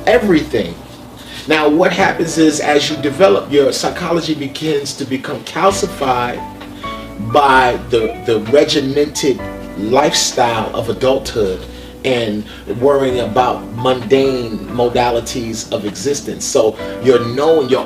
everything. Now what happens is, as you develop, your psychology begins to become calcified by the regimented lifestyle of adulthood and worrying about mundane modalities of existence. So your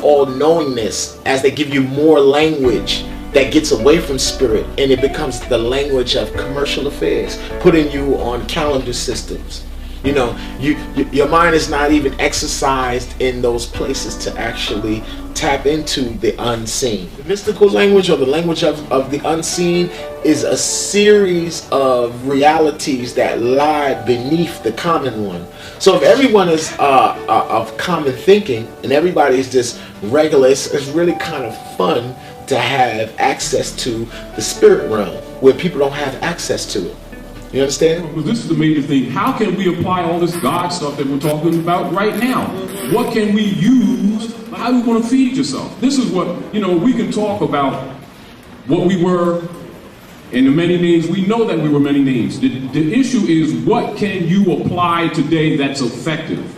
all-knowingness, as they give you more language that gets away from spirit, and it becomes the language of commercial affairs, putting you on calendar systems. You know, your mind is not even exercised in those places to actually tap into the unseen. The mystical language, or the language of the unseen, is a series of realities that lie beneath the common one. So if everyone is of common thinking and everybody is just regular, it's really kind of fun to have access to the spirit realm where people don't have access to it. You understand? Well, this is the major thing. How can we apply all this God stuff that we're talking about right now? What can we use? How do you want to feed yourself? This is what, we can talk about what we were and the many names. We know that we were many names. The issue is, what can you apply today that's effective?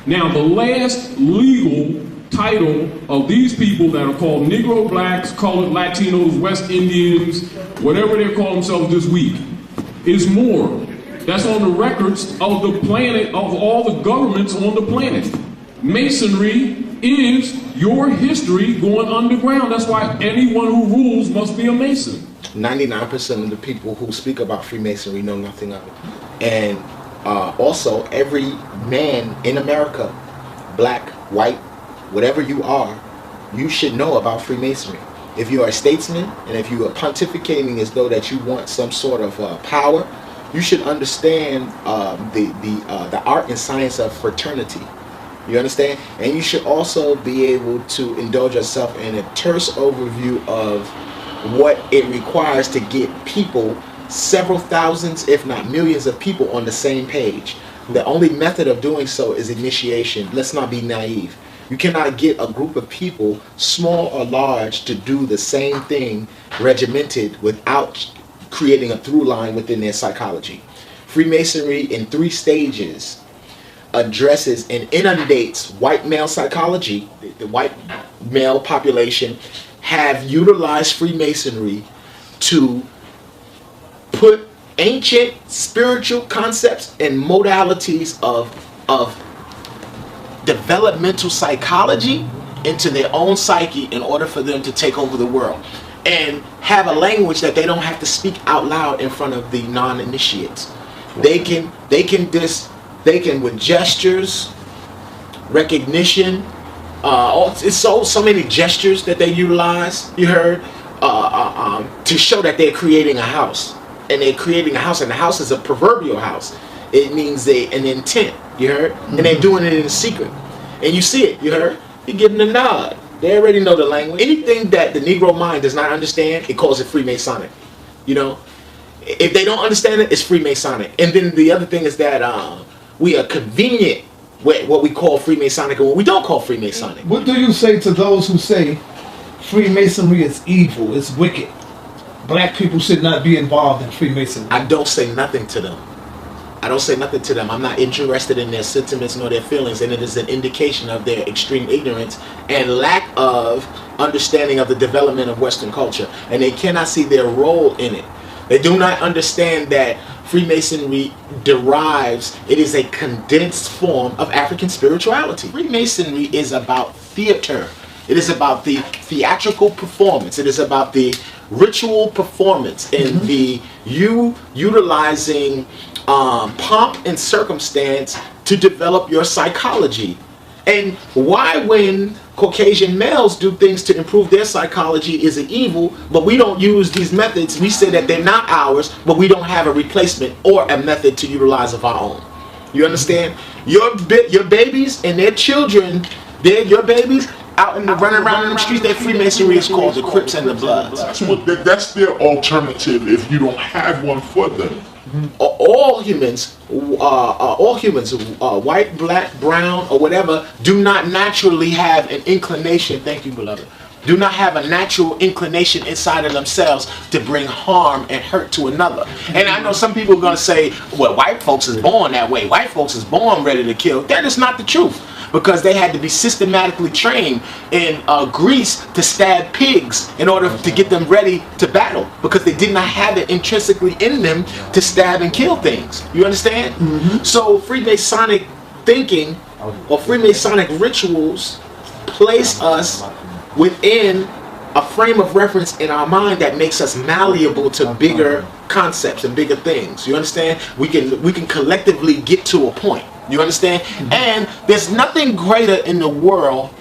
Now, the last legal title of these people that are called Negro, Blacks, Colored, Latinos, West Indians, whatever they call themselves this week, is more. That's on the records of the planet, of all the governments on the planet. Masonry is your history going underground. That's why anyone who rules must be a Mason. 99% of the people who speak about Freemasonry know nothing of it. And also, every man in America, black, white, whatever you are, you should know about Freemasonry. If you are a statesman and if you are pontificating as though that you want some sort of power, you should understand the art and science of fraternity. You understand? And you should also be able to indulge yourself in a terse overview of what it requires to get people, several thousands, if not millions of people on the same page. The only method of doing so is initiation. Let's not be naive. You cannot get a group of people, small or large, to do the same thing regimented without creating a through line within their psychology. Freemasonry in 3 stages addresses and inundates white male psychology. The white male population have utilized Freemasonry to put ancient spiritual concepts and modalities of developmental psychology into their own psyche in order for them to take over the world, and have a language that they don't have to speak out loud in front of the non-initiates. They can with gestures, recognition, it's so many gestures that they utilize, you heard, to show that they're creating a house. And they're creating a house, and the house is a proverbial house. It means an intent, you heard? And they're doing it in secret. And you see it, you heard? You give them a nod. They already know the language. Anything that the Negro mind does not understand, it calls it Freemasonic. You know? If they don't understand it, it's Freemasonic. And then the other thing is that we are convenient with what we call Freemasonic and what we don't call Freemasonic. What do you say to those who say Freemasonry is evil, it's wicked? Black people should not be involved in Freemasonry. I don't say nothing to them. I don't say nothing to them. I'm not interested in their sentiments nor their feelings, and it is an indication of their extreme ignorance and lack of understanding of the development of Western culture. And they cannot see their role in it. They do not understand that Freemasonry derives, it is a condensed form of African spirituality. Freemasonry is about theater. It is about the theatrical performance. It is about the ritual performance and the utilizing pomp and circumstance to develop your psychology. And why, when Caucasian males do things to improve their psychology, is it evil, but we don't use these methods? We say that they're not ours, but we don't have a replacement or a method to utilize of our own. You understand? Your babies and their children, your babies out in the running around in the streets, their Freemasonry is called the Crips and the Bloods. That's their alternative if you don't have one for them. All humans, white, black, brown, or whatever, do not naturally have an inclination, thank you, beloved, do not have a natural inclination inside of themselves to bring harm and hurt to another. And I know some people are going to say, well, white folks is born that way. White folks is born ready to kill. That is not the truth. Because they had to be systematically trained in Greece to stab pigs in order to get them ready to battle, because they did not have it intrinsically in them to stab and kill things. You understand? So Freemasonic thinking or Freemasonic rituals place us within a frame of reference in our mind that makes us malleable to bigger concepts and bigger things. You understand? We can collectively get to a point. You understand? And there's nothing greater in the world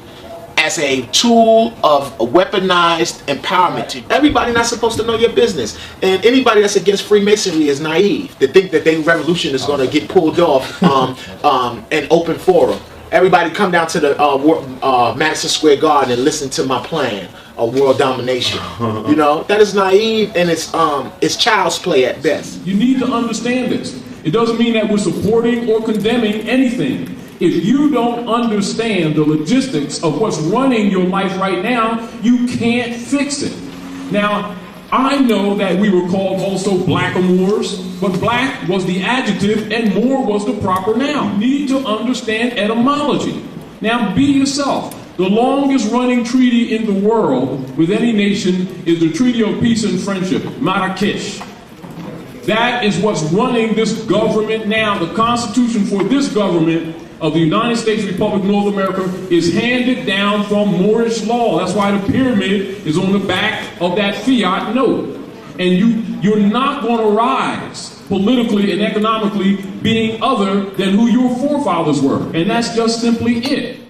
as a tool of weaponized empowerment. Everybody not supposed to know your business. And anybody that's against Freemasonry is naive to think that their revolution is going to get pulled off in open forum. Everybody come down to the Madison Square Garden and listen to my plan of world domination. You know, that is naive, and it's child's play at best. You need to understand this. It doesn't mean that we're supporting or condemning anything. If you don't understand the logistics of what's running your life right now, you can't fix it. Now, I know that we were called also blackamoors, but black was the adjective and more was the proper noun. You need to understand etymology. Now, be yourself. The longest running treaty in the world with any nation is the Treaty of Peace and Friendship, Marrakesh. That is what's running this government now. The Constitution for this government of the United States Republic of North America is handed down from Moorish law. That's why the pyramid is on the back of that fiat note. And you're not going to rise politically and economically being other than who your forefathers were. And that's just simply it.